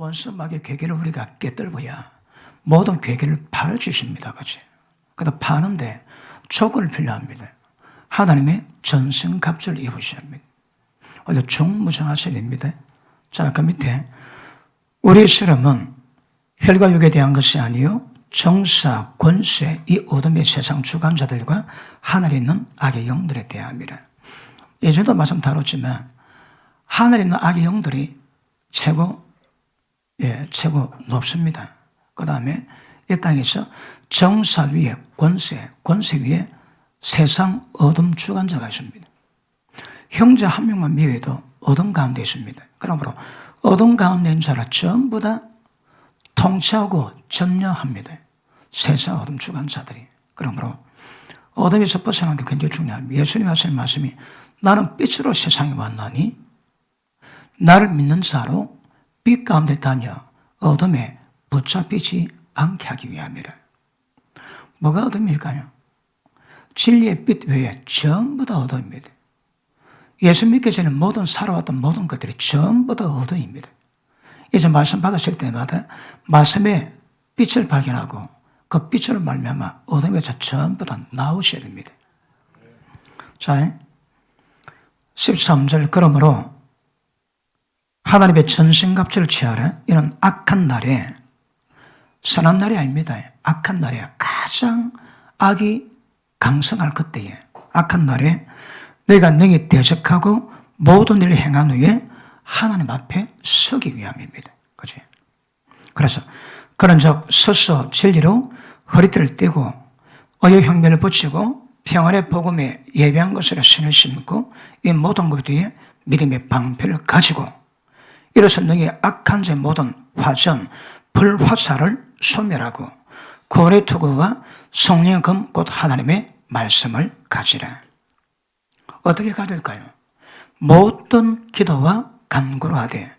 원수 마귀의 괴계를 우리가 깨뜨려야 모든 괴계를 파주십니다. 그치? 그래서 파는데 조건을 필요합니다. 하나님의 전승갑주를 입으셔야 합니다. 어제 중무장하셔야 됩니다. 자, 그 밑에 우리의 실험은 혈과 육에 대한 것이 아니요 정사, 권세, 이 어둠의 세상 주관자들과 하늘에 있는 악의 영들에 대함이라. 예전에도 말씀 다뤘지만 하늘에 있는 악의 영들이 최고 높습니다. 그 다음에 이 땅에서 정사 위에 권세 위에 세상 어둠 주관자가 있습니다. 형제 한 명만 미워도 어둠 가운데 있습니다. 그러므로 어둠 가운데 있는 자를 전부 다 통치하고 점령합니다. 세상 어둠 주관자들이. 그러므로 어둠에서 벗어나는 게 굉장히 중요합니다. 예수님 하시는 말씀이 나는 빛으로 세상에 왔나니 나를 믿는 자로 빛 가운데 다녀 어둠에 붙잡히지 않게 하기 위함이라. 뭐가 어둠일까요? 진리의 빛 외에 전부 다 어둠입니다. 예수 믿기 전에 모든 살아왔던 모든 것들이 전부 다 어둠입니다. 이제 말씀 받으실 때마다 말씀의 빛을 발견하고 그 빛으로 말미암아 어둠에서 전부 다 나오셔야 됩니다. 자, 13절 그러므로 하나님의 전신갑주를 취하라. 이는 악한 날에 선한 날이 아닙니다. 악한 날에 가장 악이 강성할 그때에 악한 날에 내가 능히 대적하고 모든 일을 행한 후에 하나님 앞에 서기 위함입니다. 그치? 그래서 그런 적 서서 진리로 허리띠를 떼고 의의 형변을 붙이고 평안의 복음에 예배한 것으로 신을 신고 이 모든 것 뒤에 믿음의 방패를 가지고 이로써 능히 악한 자 모든 화전, 불화살을 소멸하고 거래 투구와 성령의 검 곧 하나님의 말씀을 가지라. 어떻게 가질까요? 모든 기도와 간구로 하되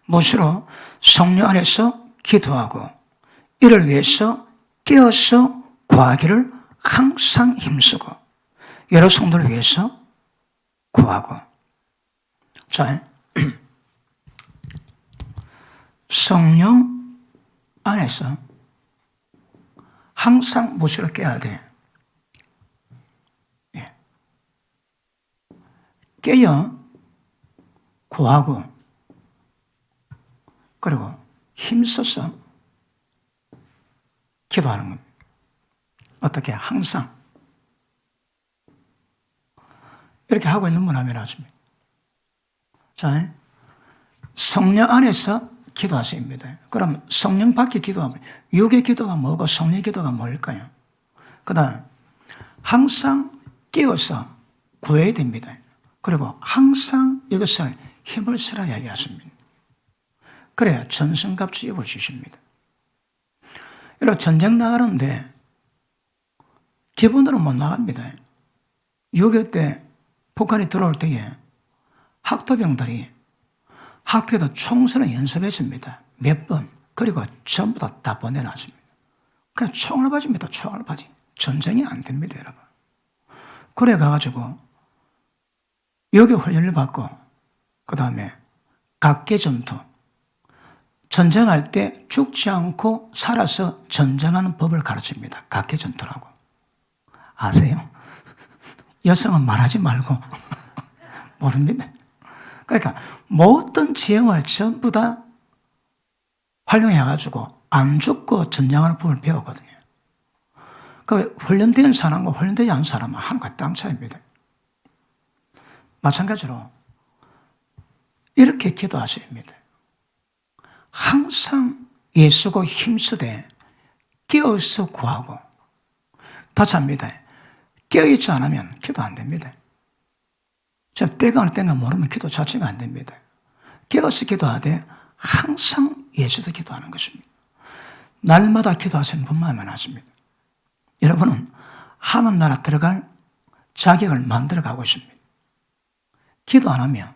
무엇으로 성령 안에서 기도하고 이를 위해서 깨어서 구하기를 항상 힘쓰고 여러 성도를 위해서 구하고. 자, 성령 안에서 항상 무엇으로 깨어야 돼? 깨어 구하고 그리고 힘써서 기도하는 겁니다. 어떻게? 항상 이렇게 하고 있는 분 하면 하십니다. 자, 성령 안에서 기도하십니다. 그럼 성령 밖에 기도하면 육의 기도가 뭐고 성령의 기도가 뭘까요? 그 다음 항상 깨어서 구해야 됩니다. 그리고 항상 이것을 힘을 쓰라 이야기하십니다. 그래야 전승갑주 입을 주십니다. 이렇게 전쟁 나가는데 기본으로 못 나갑니다. 6.25 때 북한이 들어올 때에 학도병들이 학교에도 총선을 연습했습니다. 몇 번. 그리고 전부 다 보내놨습니다. 그냥 총을 맞습니다. 총을 맞이. 전쟁이 안 됩니다, 여러분. 그래 가가지고 여기 훈련을 받고 그 다음에 각계전투. 전쟁할 때 죽지 않고 살아서 전쟁하는 법을 가르칩니다. 각계전투라고. 아세요? 여성은 말하지 말고 모릅니다. 그러니까 모든 지형을 전부 다 활용해가지고 안 죽고 전쟁하는 법을 배우거든요. 그 훈련된 사람과 훈련되지 않은 사람은 하늘과 땅 차이입니다. 마찬가지로 이렇게 기도하셔야 합니다. 항상 예수고 힘쓰되 깨어서 구하고. 다시 합니다. 깨어있지 않으면 기도 안 됩니다. 때가 어느 때인가 모르면 기도 자체가 안 됩니다. 깨어서 기도하되 항상 예수도 기도하는 것입니다. 날마다 기도하시는 분만 하십니다. 여러분은 하나님 나라 들어갈 자격을 만들어가고 있습니다. 기도 안 하면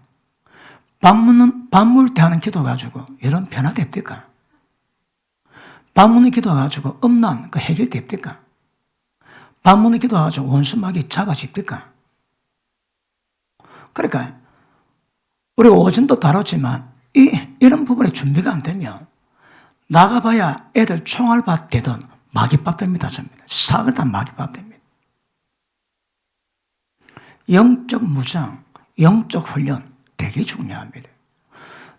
밥 먹을 때 하는 기도 가지고 여러분 변화됩니까? 밥 먹는 기도 가지고 음란 해결됩니까? 밥 먹는 기도 가지고 원수마귀 잡아집니까? 그러니까 우리가 오전도 다뤘지만 이런 부분에 준비가 안 되면 나가봐야 애들 총알밥 되든 마귀밥 됩니다. 사악을 다 마귀밥 됩니다. 영적 무장, 영적 훈련 되게 중요합니다.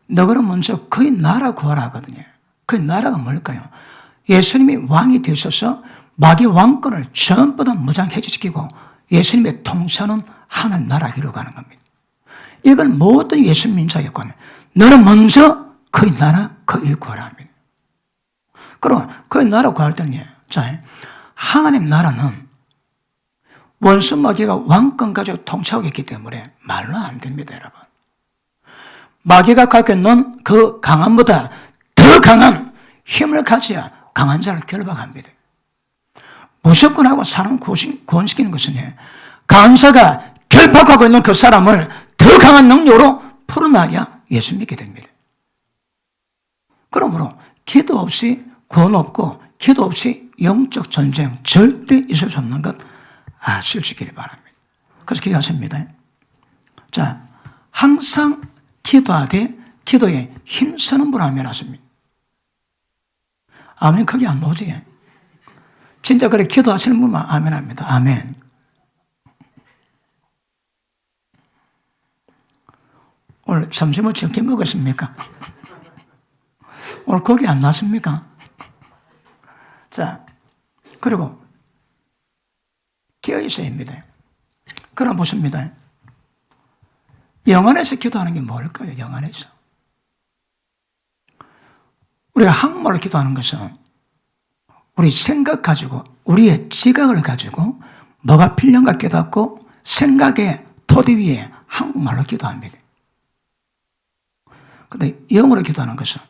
너희는 먼저 그의 나라 구하라 하거든요. 그의 나라가 뭘까요? 예수님이 왕이 되셔서 마귀 왕권을 전부 다 무장해제시키고 예수님의 통치하는 하나님 나라를 이루어가는 겁니다. 이걸 모든 예수 민자였고 너는 먼저 그의 나라, 그의 구하라 합니다. 그럼 그의 나라 구할 때는 자, 하나님 나라는 원수 마귀가 왕권 가지고 통치하고 있기 때문에 말로 안 됩니다, 여러분. 마귀가 갖고 있는 그 강함보다 더 강한 힘을 가져야 강한 자를 결박합니다. 무조건 하고 사람 구원시키는 것은 강한 자가 결박하고 있는 그 사람을 더 강한 능력으로 풀어놔야 예수 믿게 됩니다. 그러므로 기도 없이 구원 없고 기도 없이 영적 전쟁 절대 있을 수 없는 것 아실 수 있기를 바랍니다. 그래서 기도하십니다. 자, 항상 기도하되 기도에 힘쓰는 분 아멘 하십니다. 아멘 크게 안 나오지? 진짜 그래 기도하시는 분만 아멘 합니다. 아멘. 오늘 점심을 적게 먹었습니까? 오늘 고기 안 났습니까? 자, 그리고 깨어 있어야 합니다. 그럼 보십니다. 영 안에서 기도하는 게 뭘까요? 영 안에서. 우리가 한국말로 기도하는 것은 우리 생각 가지고 우리의 지각을 가지고 뭐가 필요한가 깨닫고 생각의 토대 위에 한국말로 기도합니다. 그런데 영어로 기도하는 것은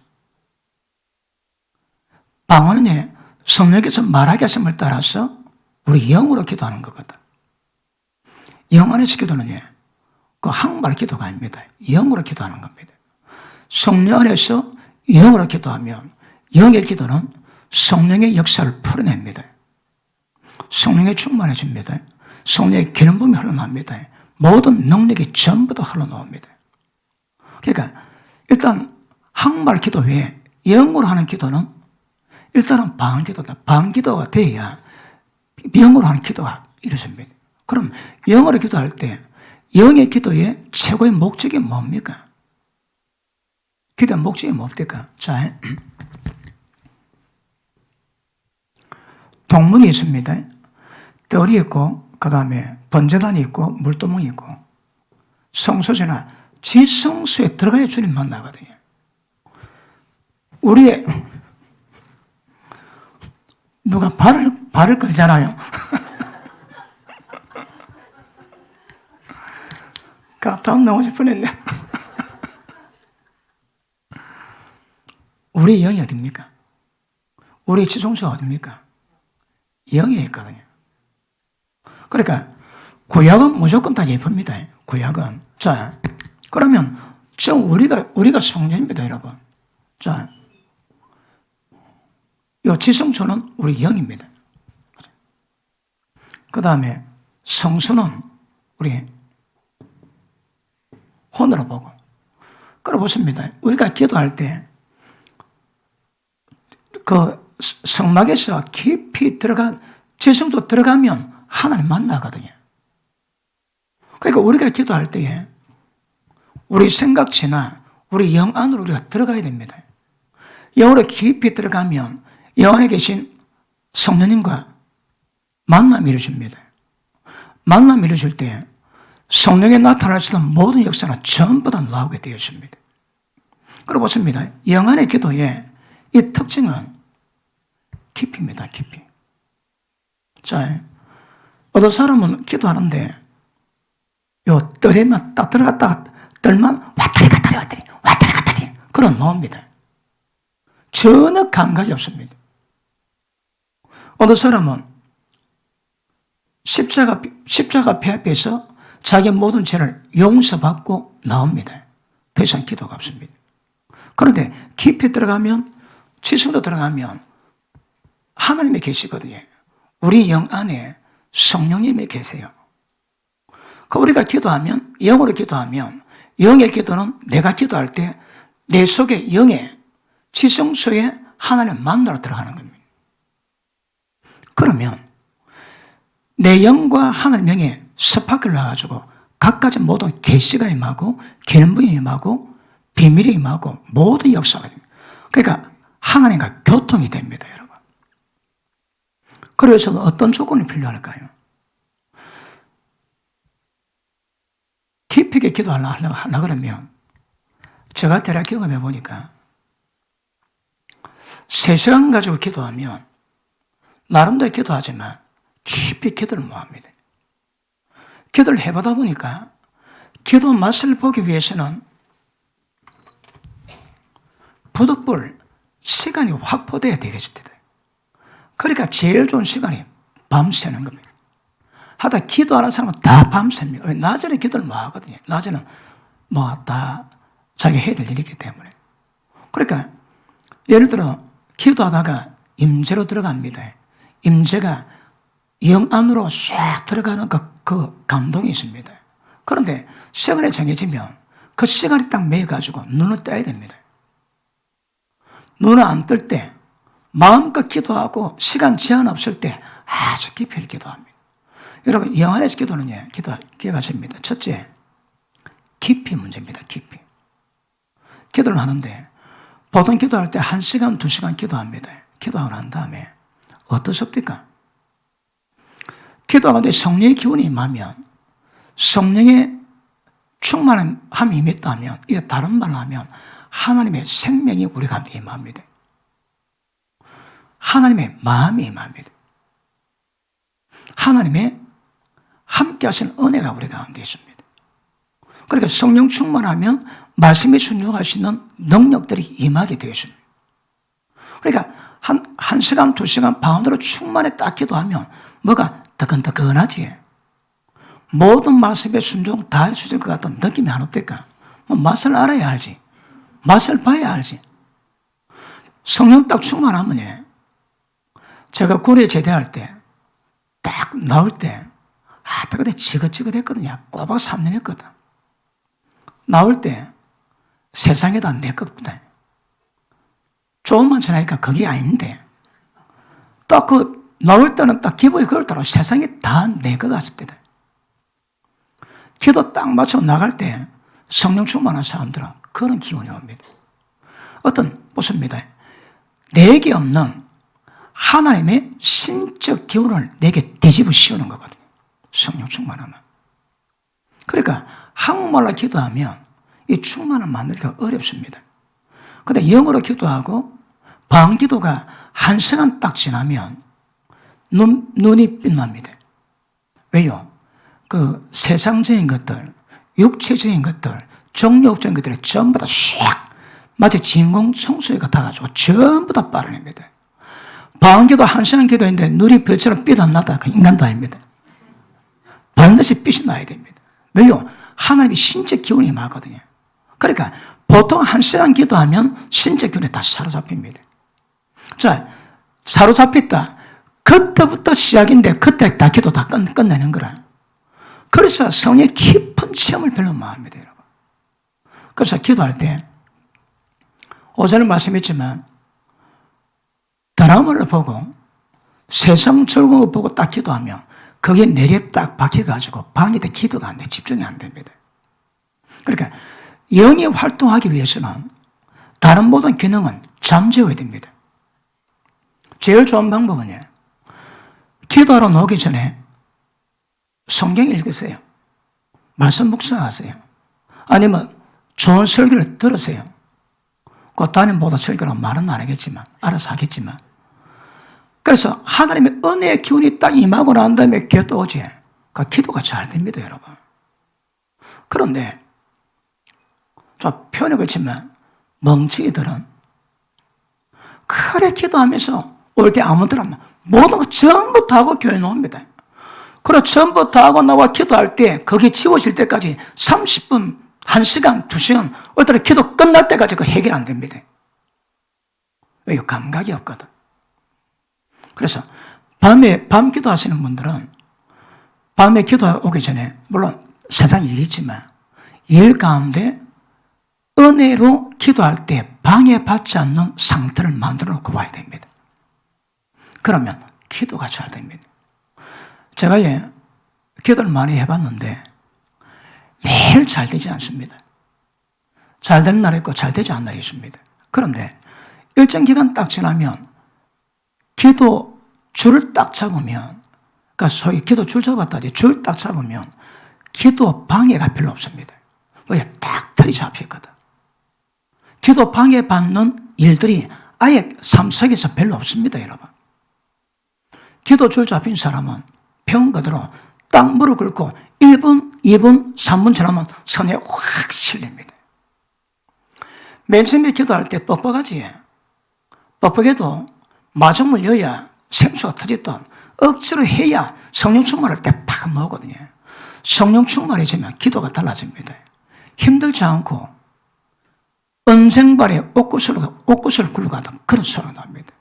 방언은 성령께서 말하게 하심을 따라서 우리 영어로 기도하는 거거든. 영 안에서 기도는 그 한국말 기도가 아닙니다. 영어로 기도하는 겁니다. 성령 안에서 영어로 기도하면 영의 기도는 성령의 역사를 풀어냅니다. 성령에 충만해집니다. 성령의 기름 부음이 흘러납니다. 모든 능력이 전부 다 흘러나옵니다. 그러니까 일단 한국말 기도 외에 영어로 하는 기도는 일단은 방언기도다. 방언기도가 돼야 영어로 하는 기도가 이루어집니다. 그럼 영어로 기도할 때 영의 기도의 최고의 목적이 뭡니까? 기도의 목적이 뭡니까? 자, 동문이 있습니다. 뜰이 있고 그 다음에 번제단이 있고 물두멍이 있고 성소지나 지성소에 들어가야 주님 만나거든요. 우리의 누가 발을 걸잖아요. 다음 나오고 싶었네. 우리 영이 어딥니까? 우리 지성소가 어딥니까? 영에 있거든요. 그러니까 구약은 무조건 다 예쁩니다. 구약은. 자, 그러면 우리가 성전입니다, 여러분. 자, 이 지성소는 우리 영입니다. 그 다음에 성소는 우리 혼으로 보고. 그래 보십니다. 우리가 기도할 때 그 성막에서 깊이 지성소 들어가면 하나님 만나거든요. 그러니까 우리가 기도할 때에 우리 생각지나 우리 영 안으로 우리가 들어가야 됩니다. 영으로 깊이 들어가면 영 안에 계신 성령님과 만남이 이루어집니다. 만남이 이루어질 때 성령에 나타날 수 있는 모든 역사는 전부 다 나오게 되었습니다. 그리고 보십니다. 영 안의 기도의 이 특징은 깊이입니다. 깊이. 자, 어떤 사람은 기도하는데 요 뜰에만 딱 들어갔다가 뜰만 왔다리 갔다리 그런 나옵니다. 전혀 감각이 없습니다. 어떤 사람은 십자가 배 앞에서 자기 모든 죄를 용서받고 나옵니다. 더 이상 기도가 없습니다. 그런데 깊이 들어가면 지성도 들어가면 하나님이 계시거든요. 우리 영 안에 성령님이 계세요. 우리가 기도하면 영으로 기도하면 영의 기도는 내가 기도할 때 내 속에 영에 지성소에 하나님 만나러 들어가는 겁니다. 그러면 내 영과 하나님 영에 스파크를 놔가지고 각가지 모든 계시가 임하고 기능분이 임하고 비밀이 임하고 모든 역사가 됩니다. 그러니까 하나님과 교통이 됩니다, 여러분. 그래서 어떤 조건이 필요할까요? 깊이 있게 기도하려고 그러면 제가 대략 경험해 보니까 3시간 가지고 기도하면 나름대로 기도하지만 깊이 기도를 못합니다. 기도를 해보다 보니까 기도 맛을 보기 위해서는 부득불 시간이 확보돼야 되겠습니다. 그러니까 제일 좋은 시간이 밤새는 겁니다. 하다 기도하는 사람은 다 밤새입니다. 낮에는 기도를 못 하거든요. 낮에는 뭐 다 자기 해야 될 일이기 때문에. 그러니까 예를 들어 기도하다가 임재로 들어갑니다. 임재가 영 안으로 쫙 들어가는 그 감동이 있습니다. 그런데 시간이 정해지면 그 시간이 딱 매여가지고 눈을 떠야 됩니다. 눈을 안 뜰 때 마음껏 기도하고 시간 제한 없을 때 아주 깊이 기도합니다. 여러분, 영 안에서 기도는 기억하십니다. 첫째, 깊이 문제입니다. 깊이. 기도를 하는데 보통 기도할 때 1시간, 2시간 기도합니다. 기도하고 난 다음에 어떻습니까? 기도하는데 성령의 기운이 임하면 성령의 충만함이 임했다면, 이게 다른 말로 하면 하나님의 생명이 우리 가운데 임합니다. 하나님의 마음이 임합니다. 하나님의 함께 하시는 은혜가 우리 가운데 있습니다. 그러니까 성령 충만하면 말씀에 순종할 수 있는 능력들이 임하게 되겠습니다. 그러니까 한 시간, 2시간 반으로 충만히 딱 기도하면 뭐가 뜨끈뜨끈하지. 모든 말씀에 순종 다 할 수 있을 것 같은 느낌이 안 없을까? 맛을 알아야 알지. 맛을 봐야 알지. 성령 딱 충만하면 제가 군에 제대할 때 딱 나올 때 그때 지긋지긋했거든요. 꼬박 3년 했거든. 나올 때 세상에다 내 것보다 조금만 지나니까 그게 아닌데 딱 나올 때는 딱 기분이 그렇더라고. 세상에 다 내 것 같습니다. 기도 딱 맞춰 나갈 때 성령 충만한 사람들은 그런 기운이 옵니다. 보십니다. 내게 없는 하나님의 신적 기운을 내게 뒤집어 씌우는 거거든요. 성령 충만하면. 그러니까 한국말로 기도하면 이 충만을 만들기가 어렵습니다. 그런데 영어로 기도하고 방기도가 1시간 딱 지나면 눈이 빛납니다. 왜요? 그 세상적인 것들, 육체적인 것들, 정욕적인 것들이 전부 다 샥 마치 진공 청소기 같아가지고 전부 다 빨아냅니다. 방기도 1시간 기도했는데 눈이 별처럼 빛 안 나다. 그 인간도 아닙니다. 반드시 빛이 나야 됩니다. 왜요? 하나님이 신적 기운이 임하거든요. 그러니까 보통 1시간 기도하면 신적 기운에 다 사로잡힙니다. 자, 사로잡혔다. 그때부터 시작인데 그때 다 기도 다 끝내는 거라. 그래서 성령의 깊은 체험을 별로 못 합니다, 여러분. 그래서 기도할 때 어제는 말씀했지만 드라마를 보고 세상 즐거운 거 보고 딱 기도하면 그게 내리에 딱 박혀가지고 방에다 기도가 안 돼. 집중이 안 됩니다. 그러니까 영이 활동하기 위해서는 다른 모든 기능은 잠재워야 됩니다. 제일 좋은 방법은요, 기도하러 나오기 전에 성경 읽으세요. 말씀 묵상하세요. 아니면 좋은 설교를 들으세요. 그 담임보다 설교는 말은 안 하겠지만, 알아서 하겠지만. 그래서 하나님의 은혜의 기운이 딱 임하고 난 다음에 기도오지. 그 기도가 잘 됩니다, 여러분. 그런데, 좀 표현이 그렇지만, 멍청이들은 그래 기도하면서 올 때 아무데나 모든 거 전부 다 하고 교회 나옵니다. 그리고 전부 다 하고 나와 기도할 때 거기 지워질 때까지 30분, 1시간, 2시간 올 때는 기도 끝날 때까지 그 해결 안 됩니다. 왜요? 감각이 없거든. 그래서 밤 기도하시는 분들은 밤에 기도 오기 전에 물론 세상에 일이 있지만 일 가운데 은혜로 기도할 때 방해받지 않는 상태를 만들어 놓고 봐야 됩니다. 그러면 기도가 잘 됩니다. 제가 기도를 많이 해봤는데 매일 잘 되지 않습니다. 잘 되는 날이 있고 잘 되지 않는 날이 있습니다. 그런데 일정 기간 딱 지나면 기도 줄을 딱 잡으면, 그러니까 소위 기도 줄 잡았다지 줄 딱 잡으면 기도 방해가 별로 없습니다. 왜? 딱 틀이 잡혔거든. 기도 방해받는 일들이 아예 삶 속에서 별로 없습니다, 여러분. 기도 줄 잡힌 사람은 배운 그대로 딱 무릎 꿇고 1분, 2분, 3분 지나면 손에 확 실립니다. 맨 처음에 기도할 때 뻑뻑하지. 뻑뻑해도 마중물 여야 생수가 터졌던 억지로 해야 성령 충만할 때 팍 나오거든요. 성령 충만해지면 기도가 달라집니다. 힘들지 않고 은생발에 옷구슬을 굴러가던 그런 소리가 납니다.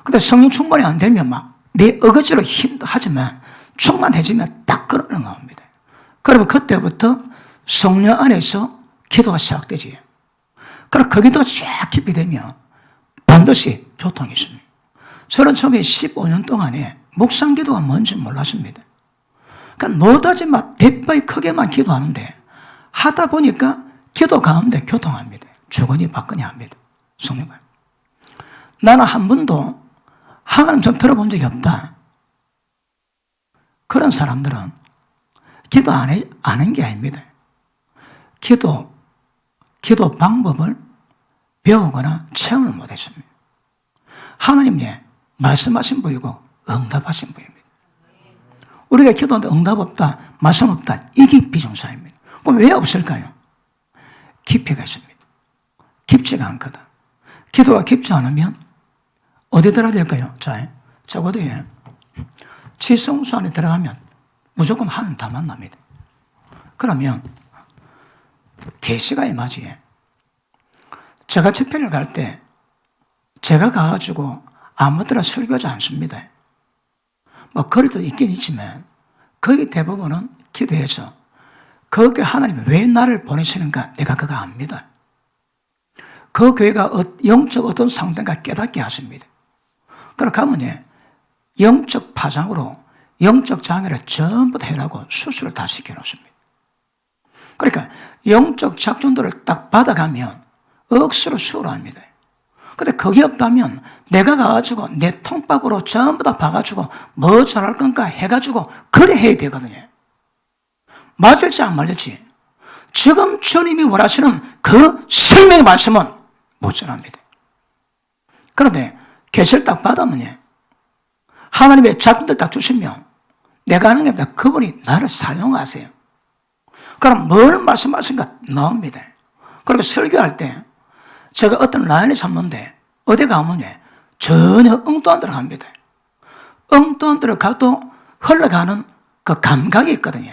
근데 성령 충만이 안 되면 막 내 어거지로 힘도 하지만 충만해지면 딱 그러는 겁니다. 그러면 그때부터 성령 안에서 기도가 시작되지. 그럼 거기도 쫙 깊이 되면 반드시 교통이 있습니다. 저는 처음에 15년 동안에 묵상 기도가 뭔지 몰랐습니다. 그러니까 노다지만 대바이 크게만 기도하는데 하다 보니까 기도 가운데 교통합니다. 주거니 받거니 합니다. 성령을. 나는 한 번도 하나님 좀 들어본 적이 없다. 그런 사람들은 기도 안 한 게 아닙니다. 기도 방법을 배우거나 체험을 못 했습니다. 하나님이 말씀하신 분이고 응답하신 분입니다. 우리가 기도하는데 응답 없다, 말씀 없다, 이게 비정상입니다. 그럼 왜 없을까요? 깊이가 있습니다. 깊지가 않거든. 기도가 깊지 않으면 어디 들어가야 될까요? 자, 적어도 지성소 안에 들어가면 무조건 하나님 다 만납니다. 그러면 계시가 임하지. 제가 집회를 갈 때 제가 가가지고 아무데나 설교하지 않습니다. 뭐 그래도 있긴 있지만 거의 대부분은 기도해서 그 하나님이 왜 나를 보내시는가 내가 그거 압니다. 그 교회가 영적 어떤 상태인가 깨닫게 하십니다. 그럼 가면 영적 파장으로 영적 장애를 전부 다 해라고 수술을 다 시켜놓습니다. 그러니까 영적 작전들을 딱 받아가면 억수로 수월합니다. 근데 그게 없다면 내가 가가지고 내 통밥으로 전부 다 봐가지고 뭐 잘할 건가 해가지고 그래 해야 되거든요. 맞을지 안 맞을지 지금 주님이 원하시는 그 생명의 말씀은 못 전합니다. 그런데 계시를 딱 받으면 하나님의 작품들 딱 주시면 내가 하는 게 아니라 그분이 나를 사용하세요. 그럼 뭘 말씀하신가 나옵니다. 그리고 설교할 때 제가 어떤 라인에 잡는데 어디 가면 전혀 엉뚱한 데로 갑니다. 엉뚱한 데로 가도 흘러가는 그 감각이 있거든요.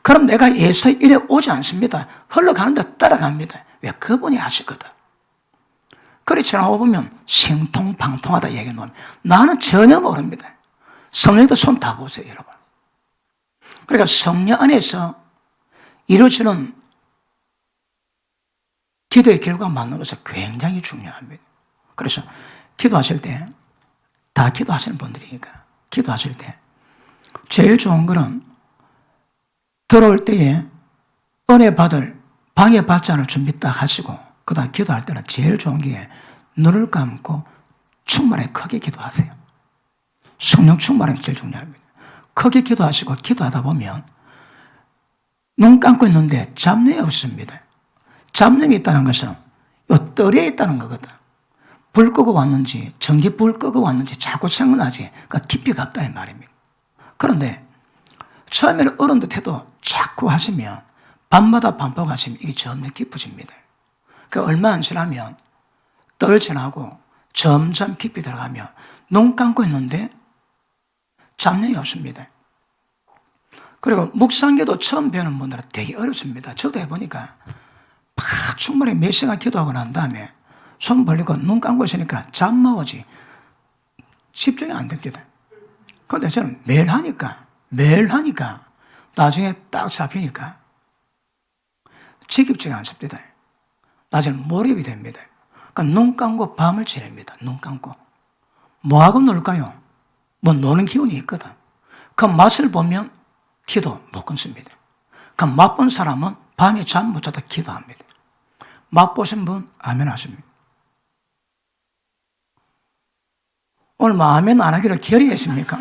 그럼 내가 예서 이래 오지 않습니다. 흘러가는 데 따라갑니다. 왜? 그분이 하시거든. 그래 지나보면 신통방통하다 얘기해 놓으면 나는 전혀 모릅니다. 성령도 손 다 보세요, 여러분. 그러니까 성령 안에서 이루어지는 기도의 결과가 맞는 것은 굉장히 중요합니다. 그래서 기도하실 때, 다 기도하시는 분들이니까 기도하실 때 제일 좋은 거는 들어올 때에 은혜 받을 방해받지 않을 준비 딱 하시고 그 다음 기도할 때는 제일 좋은 게 눈을 감고 충만히 크게 기도하세요. 성령 충만이 제일 중요합니다. 크게 기도하시고 기도하다 보면 눈 감고 있는데 잡념이 없습니다. 잡념이 있다는 것은 요 뜰에 있다는 거거든. 불 끄고 왔는지 전기 불 끄고 왔는지 자꾸 생각나지. 그러니까 깊이가 없다 이 말입니다. 그런데 처음에는 어른 듯해도 자꾸 하시면 밤마다 반복하시면 이게 점점 깊어집니다. 그 얼마 안 지나면 뜰 지나고 점점 깊이 들어가면 눈 감고 있는데 잡념이 없습니다. 그리고 묵상기도 처음 배우는 분들은 되게 어렵습니다. 저도 해보니까 막 충분히 몇 시간 기도하고 난 다음에 손 벌리고 눈 감고 있으니까 잠만 오지 집중이 안 됩니다. 그런데 저는 매일 하니까 나중에 딱 잡히니까 지겹지가 않습니다. 낮에는 몰입이 됩니다. 그러니까 눈 감고 밤을 지냅니다. 눈 감고. 뭐하고 놀까요? 뭐 노는 기운이 있거든. 그 맛을 보면 기도 못 끊습니다. 그 맛본 사람은 밤에 잠 못 자도 기도합니다. 맛보신 분 아멘 하십니다. 오늘 뭐 아멘 안 하기를 결의했습니까?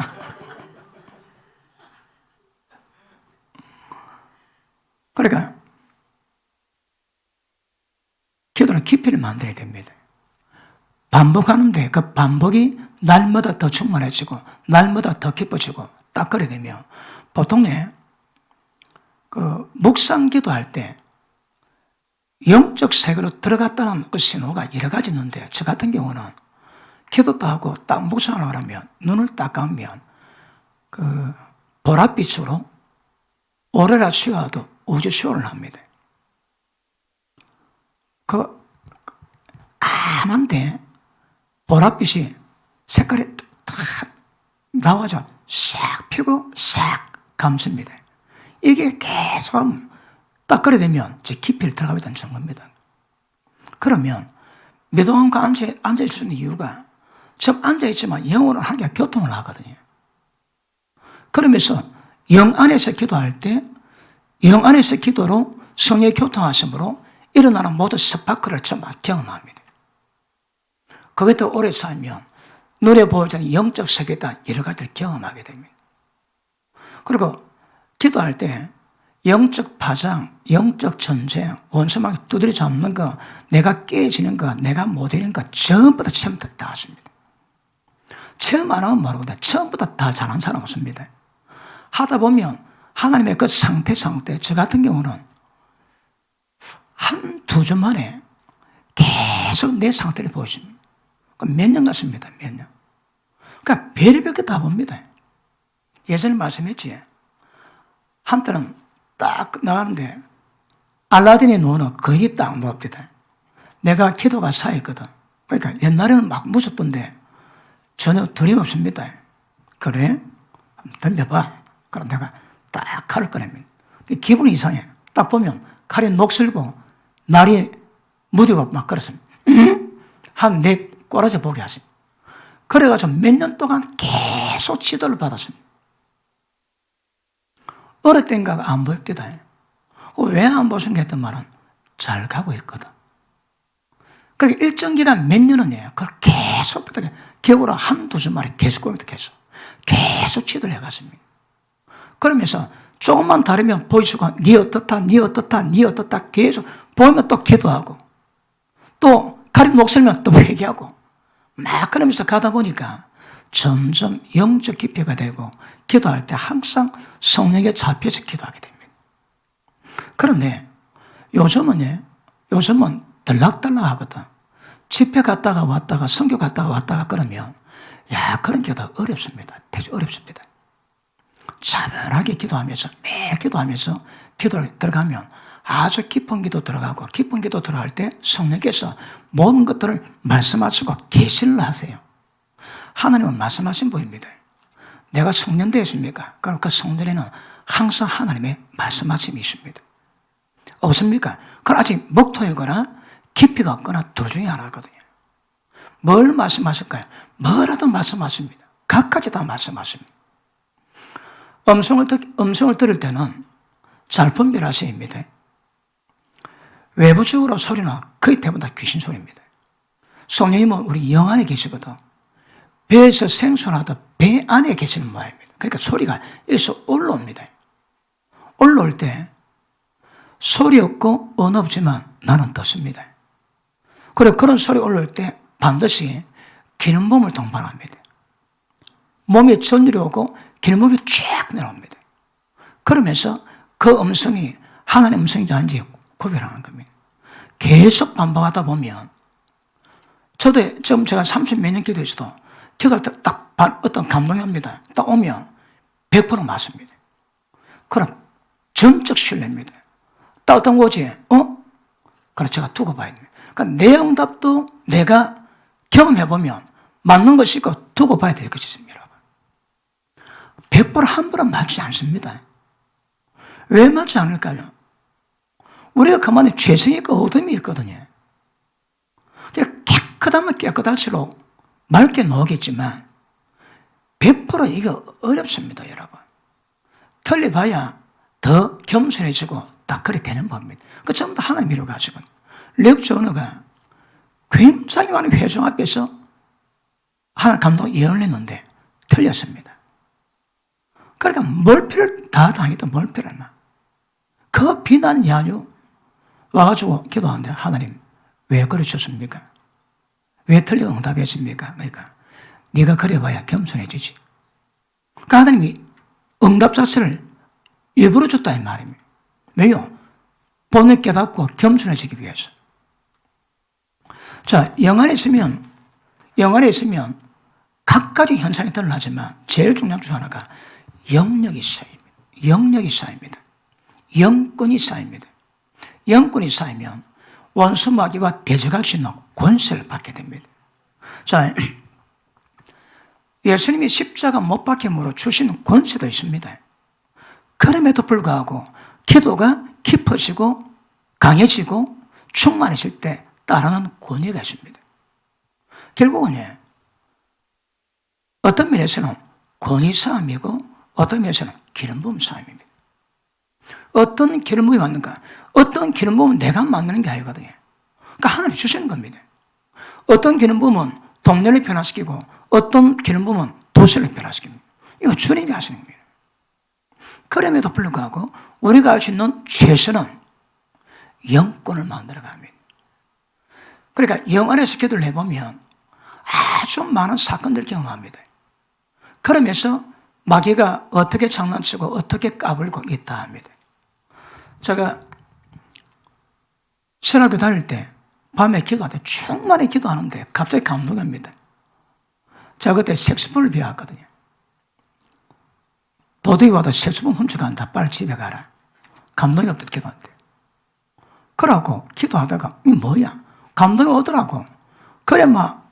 그러니까 기도는 깊이를 만들어야 됩니다. 반복하는데 그 반복이 날마다 더 충만해지고 날마다 더 깊어지고 딱 그래 되면 보통 묵상 기도할 때 영적 세계로 들어갔다는 그 신호가 여러 가지 있는데 저 같은 경우는 기도도 하고 딱 묵상을 하려면 눈을 딱 감으면 그 보랏빛으로 오레라 수요와도 우주 수요를 합니다. 그 까만데 보랏빛이 색깔이 딱 나와서 싹 피고 싹 감습니다. 이게 계속 딱 그래 되면 제 깊이를 들어가게 되는 겁니다. 그러면 미도함과 앉아있을 수 있는 이유가 좀 앉아있지만 영으로는 하나님과 교통을 하거든요. 그러면서 영 안에서 기도할 때 영 안에서 기도로 성령의 교통하심으로 일어나는 모든 스파크를 전부 경험합니다. 거기에 더 오래 살면 눈에 보이지 않는 영적 세계다 여러 가지를 경험하게 됩니다. 그리고 기도할 때 영적 파장, 영적 전쟁, 원수막 두드려 잡는 거, 내가 깨지는 거, 내가 못하는 거 전부 다 처음부터 다 하십니다. 처음 안 하면 모르거든요. 처음부터 다 잘하는 사람 없습니다. 하다 보면 하나님의 그 상태, 저 같은 경우는 한두 주 만에 계속 내 상태를 보여줍니다. 몇 년 같습니다. 몇 년. 그러니까 별의별 게 다 봅니다. 예전에 말씀했지. 한때는 딱 나가는데 알라딘의 눈은 거의 딱 놓읍니다. 내가 기도가 쌓였거든. 그러니까 옛날에는 막 무섭던데 전혀 두려움 없습니다. 그래? 던져봐. 그럼 내가 딱 칼을 꺼냅니다. 기분이 이상해. 딱 보면 칼이 녹슬고 날이 무디고 막 그렇습니다. 한 네 꼬라지 보게 하십니다. 그래가지고 몇 년 동안 계속 지도를 받았습니다. 어릴 땐가 안 보였다. 왜 안 보신가 했던 말은 잘 가고 있거든. 그러니까 일정 기간 몇 년은 해요. 그걸 계속 겨울에 한두 주 만에 계속 보면 계속 지도를 해갔습니다. 그러면서 조금만 다르면 보이시고 니 어떻다 계속 보이면 또 기도하고 또 칼이 녹슬면 또 회개하고 막 그러면서 가다 보니까 점점 영적 깊이가 되고 기도할 때 항상 성령에 잡혀서 기도하게 됩니다. 그런데 요즘은 들락달락 하거든. 집회 갔다가 왔다가 선교 갔다가 왔다가 그러면 그런 기도 어렵습니다. 되게 어렵습니다. 차분하게 기도하면서 매일 기도하면서 기도를 들어가면 아주 깊은 기도 들어가고 깊은 기도 들어갈 때 성령께서 모든 것들을 말씀하시고 계시를 하세요. 하나님은 말씀하신 분입니다. 내가 성령 되었습니까? 그럼 그 성전에는 항상 하나님의 말씀하심이 있습니다. 없습니까? 그건 아직 먹토이거나 깊이가 없거나 둘 중에 하나거든요. 뭘 말씀하실까요? 뭐라도 말씀하십니다. 각가지 다 말씀하십니다. 음성을 들을 때는 잘 분별하셔야 합니다. 외부적으로 소리는 거의 대부분 다 귀신 소리입니다. 성령님은 우리 영 안에 계시거든. 배에서 생존하다 배 안에 계시는 모양입니다. 그러니까 소리가 여기서 올라옵니다. 올라올 때 소리 없고 언어 없지만 나는 듣습니다. 그리고 그런 소리 올라올 때 반드시 기는 몸을 동반합니다. 몸에 전율이 오고 기는 몸이 쫙 내려옵니다. 그러면서 그 음성이 하나님의 음성인지 아닌지 구별하는 겁니다. 계속 반복하다 보면 저도 지금 제가 30몇 년 기도했어도 기도할 때 딱 어떤 감동이 옵니다. 딱 오면 100% 맞습니다. 그럼 전적 신뢰입니다. 딱 어떤 거지? 그럼 제가 두고 봐야 됩니다. 그러니까 내 응답도 내가 경험해보면 맞는 것이 있고 두고 봐야 될 것이 있습니다. 100% 함부로 맞지 않습니다. 왜 맞지 않을까요? 우리가 그만의 죄성이 있고 어둠이 있거든요. 깨끗하면 깨끗할수록 맑게 나오겠지만 100% 이게 어렵습니다, 여러분. 틀려봐야 더 겸손해지고 딱 그래 되는 법입니다. 그 전부 다 하나님 이루어가지고 레위기 언어가 굉장히 많은 회중 앞에서 하나님 감독 예언을 했는데 틀렸습니다. 그러니까 멀피를 다 당했다, 멀피를 막. 그 비난 야유 와가지고 기도하는데 하나님 왜 그러셨습니까? 왜 틀려 응답했습니까? 그러니까 네가 그래봐야 겸손해지지. 그러니까 하나님이 응답 자체를 일부러 줬다 이 말입니다. 왜요? 본을 깨닫고 겸손해지기 위해서. 자, 영안에 있으면 각가지 현상이 드러나지만 제일 중요한 중 하나가 영역이 쌓입니다. 영역이 쌓입니다. 영권이 쌓입니다. 영권이 쌓이면 원수 마귀와 대적할 수 있는 권세를 받게 됩니다. 자, 예수님이 십자가 못 박힘으로 주시는 권세도 있습니다. 그럼에도 불구하고 기도가 깊어지고 강해지고 충만해질 때 따르는 권위가 있습니다. 결국은 어떤 면에서는 권위 싸움이고 어떤 면에서는 기름 부음 싸움입니다. 어떤 기름 부음이 맞는가? 어떤 기름 부음은 내가 만드는 게 아니거든요. 그러니까 하나님이 주시는 겁니다. 어떤 기름 부음은 동네를 변화시키고 어떤 기름 부음은 도시를 변화시킵니다. 이거 주님이 하시는 겁니다. 그럼에도 불구하고 우리가 할 수 있는 최선은 영권을 만들어갑니다. 그러니까 영 안에서 기도를 해보면 아주 많은 사건들을 경험합니다. 그러면서 마귀가 어떻게 장난치고 어떻게 까불고 있다 합니다. 제가 신학교 다닐 때 밤에 기도할 때 충만히 기도하는데 갑자기 감동합니다. 제가 그때 색소폰을 배웠거든요. 도둑이 와도 색소폰 훔쳐간다. 빨리 집에 가라. 감동이 없다 기도한대. 그러고 기도하다가 이게 뭐야? 감동이 오더라고. 그래 막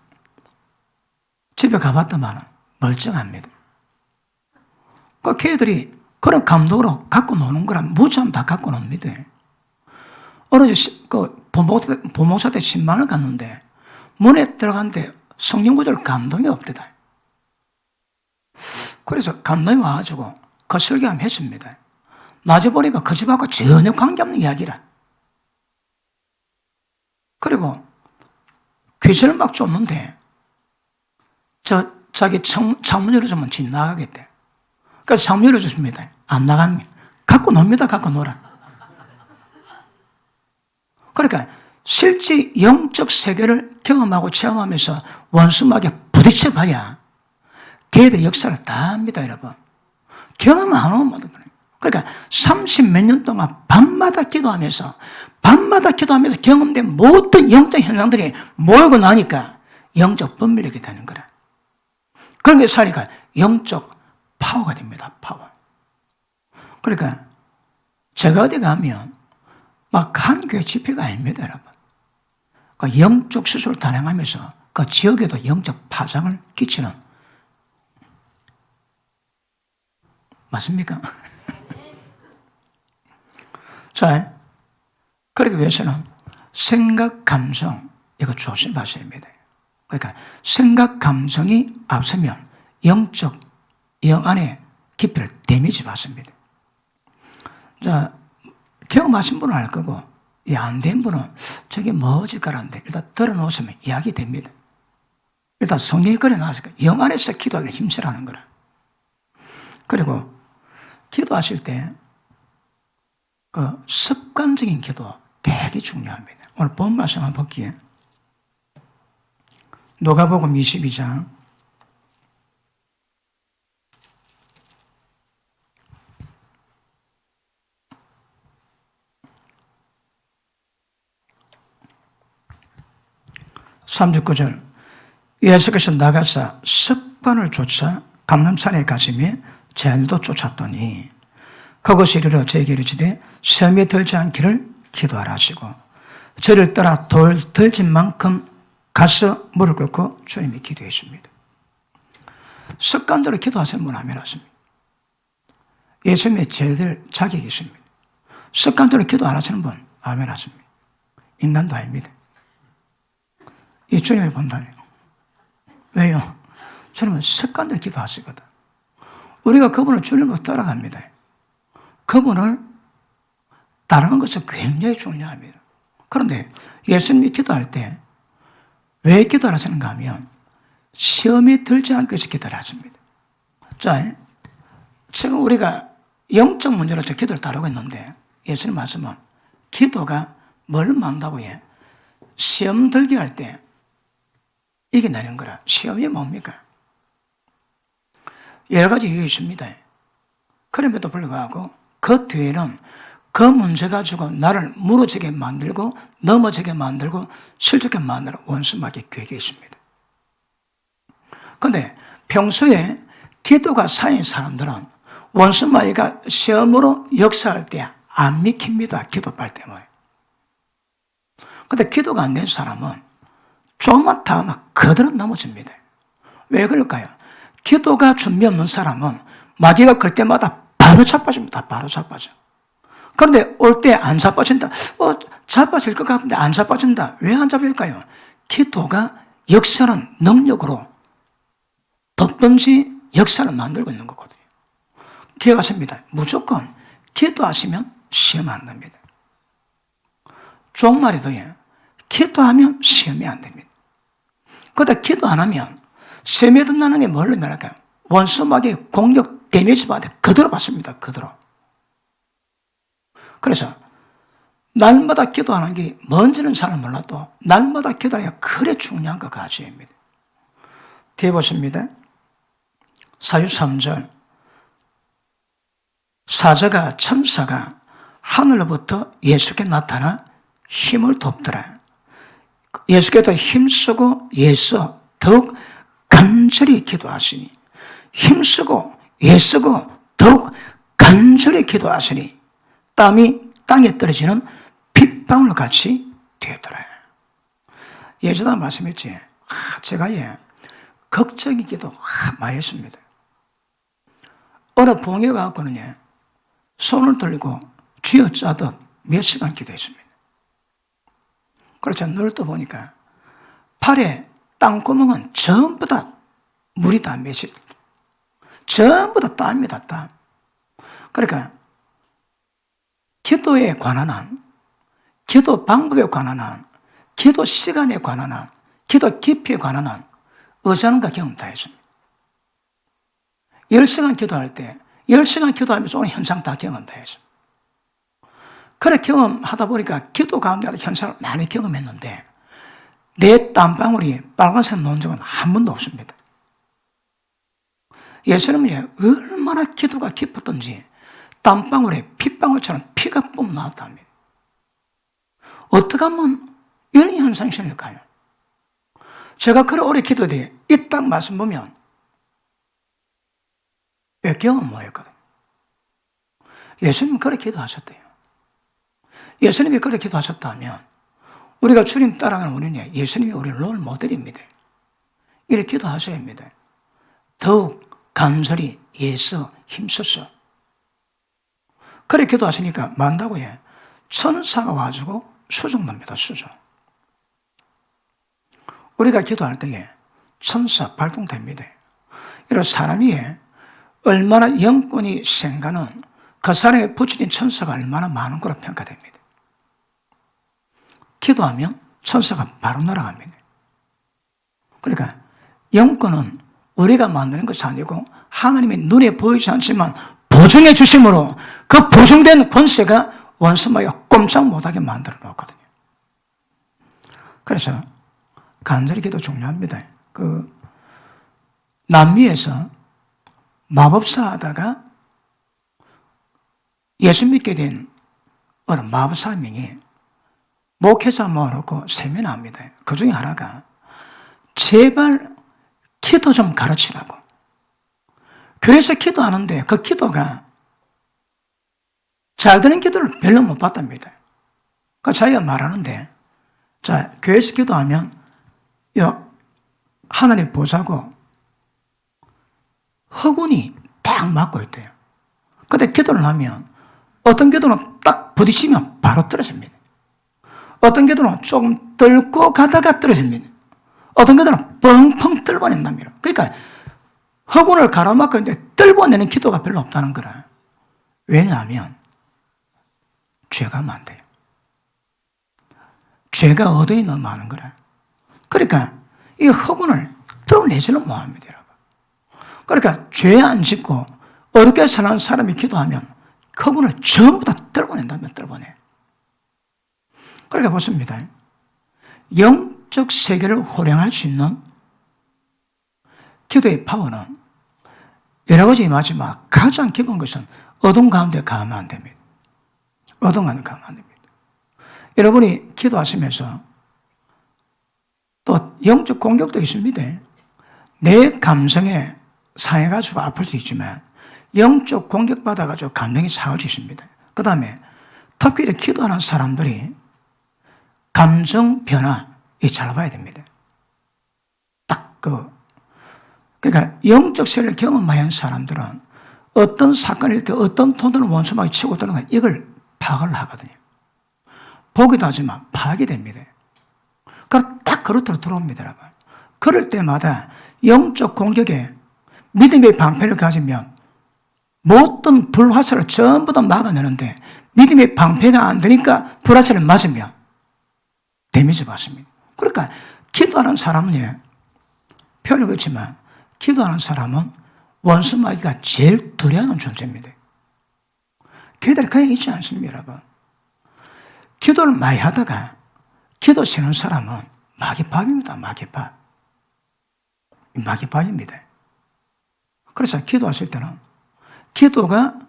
집에 가봤더만 멀쩡합니다. 그 걔들이 그런 감동으로 갖고 노는 거라 무참 다 갖고 놉니다. 어느 부목사 때 10만 원을 갔는데 문에 들어갔는데 성경 구절 감동이 없대다. 그래서 감동이 와가지고 그 설교함 했습니다. 낮에 보니까 그 집하고 전혀 관계없는 이야기라. 그리고 귀신을 막 쫓는데 자기 창문 열어주면 집 나가겠대. 그래서 창문 열어줬습니다. 안 나갑니다. 갖고 놉니다. 갖고 놀아. 그러니까 실제 영적 세계를 경험하고 체험하면서 원수마귀에 부딪혀 봐야 걔들 역사를 다 합니다, 여러분. 경험 안 하면 못 해요. 그러니까 30몇 년 동안 밤마다 기도하면서 경험된 모든 영적 현상들이 모이고 나니까 영적 분별력이 되는 거라. 그런 게 사니까 영적 파워가 됩니다, 파워. 그러니까 제가 어디 가면 막 한 교회 집회가 아닙니다, 여러분. 그 영적 수술을 단행하면서 그 지역에도 영적 파장을 끼치는. 맞습니까? 자, 그러기 위해서는 생각, 감성, 이거 조심하셔야 됩니다. 그러니까 생각, 감성이 앞서면 영 안에 깊이를 데미지 받습니다. 자, 경험하신 분은 알 거고, 안 된 분은 저게 뭐지 가라는데 일단 들어놓으시면 이야기 됩니다. 일단 성경에 그려놨으니까 영 안에서 기도하기를 힘쓰라는 거라. 그리고 기도하실 때 그 습관적인 기도 되게 중요합니다. 오늘 본 말씀 한번 볼게요. 누가복음 22장 39절 예수께서 나가사 습관을 쫓아 감람산에 가시며 제안도 쫓았더니 그것이 이르러 저에게 이르시되 섬에 들지 않기를 기도하라 하시고 저를 따라 돌 들진 만큼 가서 무릎 꿇고 주님이 기도했습니다. 습관대로 기도하시는 분 아멘 하십니다. 예수님의 제자들 자격이 있습니다. 습관대로 기도 안 하시는 분 아멘 하십니다. 인간도 아닙니다. 이 주님을 본다면. 왜요? 주님은 습관대로 기도하시거든. 우리가 그분을 주님으로 따라갑니다. 그분을 따르는 것은 굉장히 중요합니다. 그런데 예수님이 기도할 때 왜 기도를 하시는가 하면 시험에 들지 않기 위해서 기도를 하십니다. 자, 지금 우리가 영적 문제로서 기도를 다루고 있는데 예수님 말씀은 기도가 뭘 만다고 해? 시험 들게 할 때 이겨내는 거라. 시험이 뭡니까? 여러 가지 이유가 있습니다. 그럼에도 불구하고 그 뒤에는 그 문제 가지고 나를 무너지게 만들고 넘어지게 만들고 실족하게 만드는 원수마귀의 계획이 있습니다. 그런데 평소에 기도가 쌓인 사람들은 원수마귀가 시험으로 역사할 때 안 믿깁니다. 기도할 때문에. 그런데 기도가 안 된 사람은 조금만 더 하면 그대로 넘어집니다. 왜 그럴까요? 기도가 준비 없는 사람은 마귀가 걸 때마다 바로 자빠집니다. 바로 자빠져. 그런데 올 때 안 자빠진다. 자빠질 것 같은데 안 자빠진다. 왜 안 자빠질까요? 기도가 역사는 능력으로 덮든지 역사를 만들고 있는 거거든요. 기억하십니다. 무조건 기도하시면 시험 안 됩니다. 종말에도요. 기도하면 시험이 안 됩니다. 그러다 기도 안 하면 시험에 든다는 게 뭘로 말할까요? 원수마귀의 공격 데미지 받아 그대로 받습니다. 그대로. 그래서 날마다 기도하는 게 뭔지는 잘 몰라도 날마다 기도하는 게 그래 중요한 것 가지입니다. 뒤에 보십니다. 사유 3절 사자가 천사가 하늘로부터 예수께 나타나 힘을 돕더라. 예수께서 힘쓰고 애써 더욱 간절히 기도하시니 힘쓰고 애쓰고 더욱 간절히 기도하시니 땀이 땅에 떨어지는 빗방울 같이 되더라. 예전에 말씀했지. 제가 걱정이기도 많이 했습니다. 어느 봉에 가고는 손을 들고 쥐어짜듯 몇 시간 기도했습니다. 그래서 눈을 떠보니까 팔에 땅구멍은 전부 다 물이 다 맺혀 전부 다 땀이다, 땀. 그러니까 기도에 관한 한, 기도 방법에 관한 한, 기도 시간에 관한 한, 기도 깊이에 관한 한 의사는가 경험 다 했습니다. 10시간 기도할 때 10시간 기도하면서 오늘 현상 다 경험 다 했습니다. 그래 경험하다 보니까 기도 가운데 현상을 많이 경험했는데 내 땀방울이 빨간색 놓은 적은 한 번도 없습니다. 예수님은 얼마나 기도가 깊었던지 땀방울에 핏방울처럼 피가 뿜 나왔답니다. 어떻게 하면 이런 현상이 생길까요? 제가 그래 오래 기도에 이 딱 말씀 보면 경험 뭐였거든요. 예수님은 그렇게 기도하셨대요. 예수님이 그렇게 기도하셨다면 우리가 주님 따라가는 우리는 예수님이 우리의 롤 모델입니다. 이렇게 기도하셔야 합니다. 더욱 간절히 애써 힘써서 그렇게 기도하시니까 만다고 천사가 와가지고 수정납니다. 수정. 우리가 기도할 때에 천사 발동됩니다. 이런 사람이 얼마나 영권이 생가는 그 사람에 붙여진 천사가 얼마나 많은 거로 평가됩니다. 기도하면 천사가 바로 날아갑니다. 그러니까 영권은 우리가 만드는 것이 아니고 하나님의 눈에 보이지 않지만 보증해 주심으로 그 보증된 권세가 원수마귀가 꼼짝 못하게 만들어 놓거든요. 그래서 간절히 기도 중요합니다. 남미에서 마법사 하다가 예수 믿게 된 어느 마법사 한 명이 목회자 모아놓고 세미나합니다. 그 중에 하나가 제발 기도 좀 가르치라고. 교회에서 기도하는데 그 기도가 잘 되는 기도를 별로 못 받답니다. 그 자기가 말하는데 자, 교회에서 기도하면 하나님 보자고 허군이 딱 맞고 있대요. 근데 기도를 하면 어떤 기도는 딱 부딪히면 바로 떨어집니다. 어떤 기도는 조금 떨고 가다가 떨어집니다. 어떤 것들은 뻥뻥 뚫어낸답니다. 그러니까 허군을 가로막고 있는데 뚫어내는 기도가 별로 없다는 거라. 왜냐하면 죄가 많대요. 죄가 어디에 너무 많은 거라. 그러니까 이 허군을 뚫어내지는 못합니다, 여러분. 그러니까 죄 안 짓고 어렵게 사는 사람이 기도하면 허군을 전부 다 뚫어낸다면 뚫어내. 그러니까 보십니다. 영적 세계를 호령할 수 있는 기도의 파워는 여러 가지 임하지만 가장 기본 것은 어둠 가운데 가면 안 됩니다. 어둠 가운데 가면 안 됩니다. 여러분이 기도하시면서 또 영적 공격도 있습니다. 내 감성에 상해가지고 아플 수 있지만 영적 공격받아가지고 감정이 상할 수 있습니다. 그 다음에 특히 기도하는 사람들이 감정 변화, 잘 봐야 됩니다. 그러니까 영적 세계를 경험하는 한 사람들은 어떤 사건일 때 어떤 톤으로 원수막이 치고 들어가 이걸 파악을 하거든요. 보기도 하지만 파악이 됩니다. 그럼 딱 그렇도록 들어옵니다, 여러분. 그럴 때마다 영적 공격에 믿음의 방패를 가지면 모든 불화살을 전부 다 막아내는데 믿음의 방패가 안 되니까 불화살을 맞으면 데미지 받습니다. 그러니까 기도하는 사람은 표현을 그렇지만 기도하는 사람은 원수마귀가 제일 두려워하는 존재입니다. 걔들이 그냥 있지 않습니다, 여러분. 기도를 많이 하다가 기도 쉬는 사람은 마귀밥입니다, 마귀밥. 마귀밥입니다. 그래서 기도하실 때는 기도가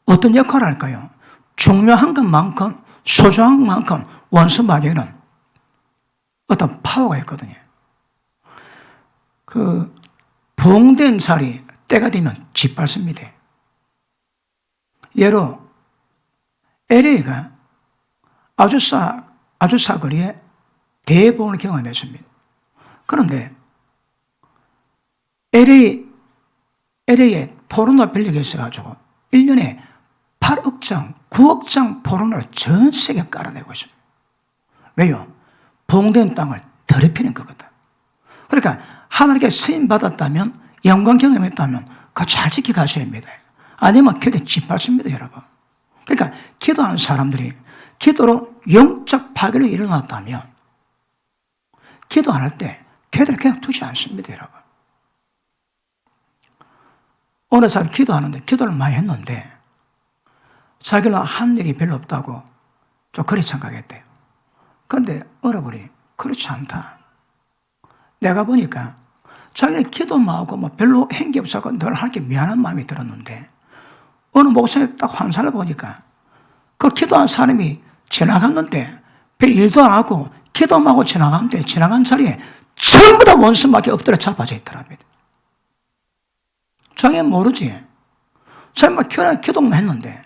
어떤 역할을 할까요? 중요한 것만큼, 소중한 것만큼 원수마귀는 어떤 파워가 있거든요. 부흥된 살이 때가 되면 짓밟습니다. 예로 LA가 아주사 거리에 대부흥을 경험했습니다. 그런데 LA에 포르노 빌리가 있어가지고 1년에 8억 장, 9억 장 포르노를 전 세계에 깔아내고 있습니다. 왜요? 부흥된 땅을 더럽히는 거거든. 그러니까 하나님께 쓰임 받았다면, 영광 경험했다면 그거 잘 지켜가셔야 합니다. 아니면 걔들 짓밟습니다, 여러분. 그러니까 기도하는 사람들이 기도로 영적 파괴를 일어났다면 기도 안 할 때 걔들 그냥 두지 않습니다, 여러분. 어느 사람이 기도하는데 기도를 많이 했는데 자기는 한 일이 별로 없다고 좀 그리 생각했대요. 그런데 어려버리 그렇지 않다. 내가 보니까 자기는 기도만 하고 뭐 별로 행기 없어서 늘 할 게 미안한 마음이 들었는데 어느 목사님 딱 환사를 보니까 그 기도한 사람이 지나갔는데 별 일도 안 하고 기도만 하고 지나갔는데 지나간 자리에 전부 다 원수마귀 엎드려 잡아져 있더랍니다. 자기는 모르지. 자기만 기도만 했는데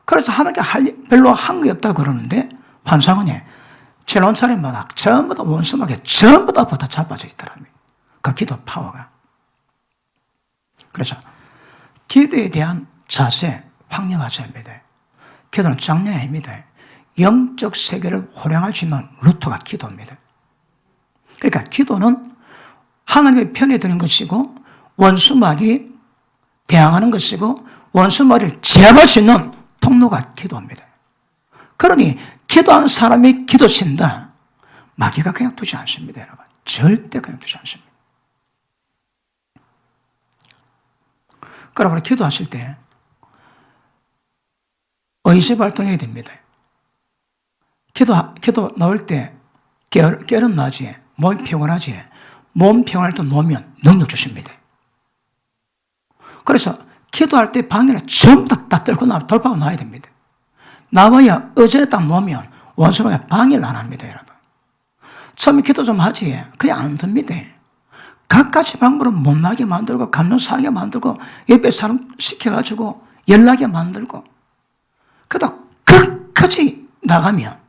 그래서 하나님께 별로 한 게 없다고 그러는데 환상은요. 지나온 사람마다 전부 다 원수마귀 전부 다 붙어 잡아져 있더랍니다. 그 기도 파워가. 그래서 기도에 대한 자세 확립하셔야 합니다. 기도는 장량이 아닙니다. 영적 세계를 호령할 수 있는 루트가 기도입니다. 그러니까 기도는 하나님의 편에 드는 것이고 원수마귀 대항하는 것이고 원수마귀를 제압할 수 있는 통로가 기도입니다. 그러니 기도하는 사람이 기도신다. 마귀가 그냥 두지 않습니다, 여러분. 절대 그냥 두지 않습니다. 그러므로 기도하실 때 의지 발동해야 됩니다. 기도 나올 때 깨름 나지, 몸 피곤하지, 몸 피곤할 때 놓으면 능력 주십니다. 그래서 기도할 때 방해를 전부 다 뚫고 돌파하고 나와야 됩니다. 나와야 어제에 딱 놓으면 원수마귀가 방해를 안 합니다, 여러분. 처음에 기도 좀 하지, 그냥 안 듭니다. 갖가지 방법으로 못나게 만들고, 감정 상하게 만들고, 옆에 사람 시켜가지고, 연락에 만들고, 그러다 끝까지 나가면,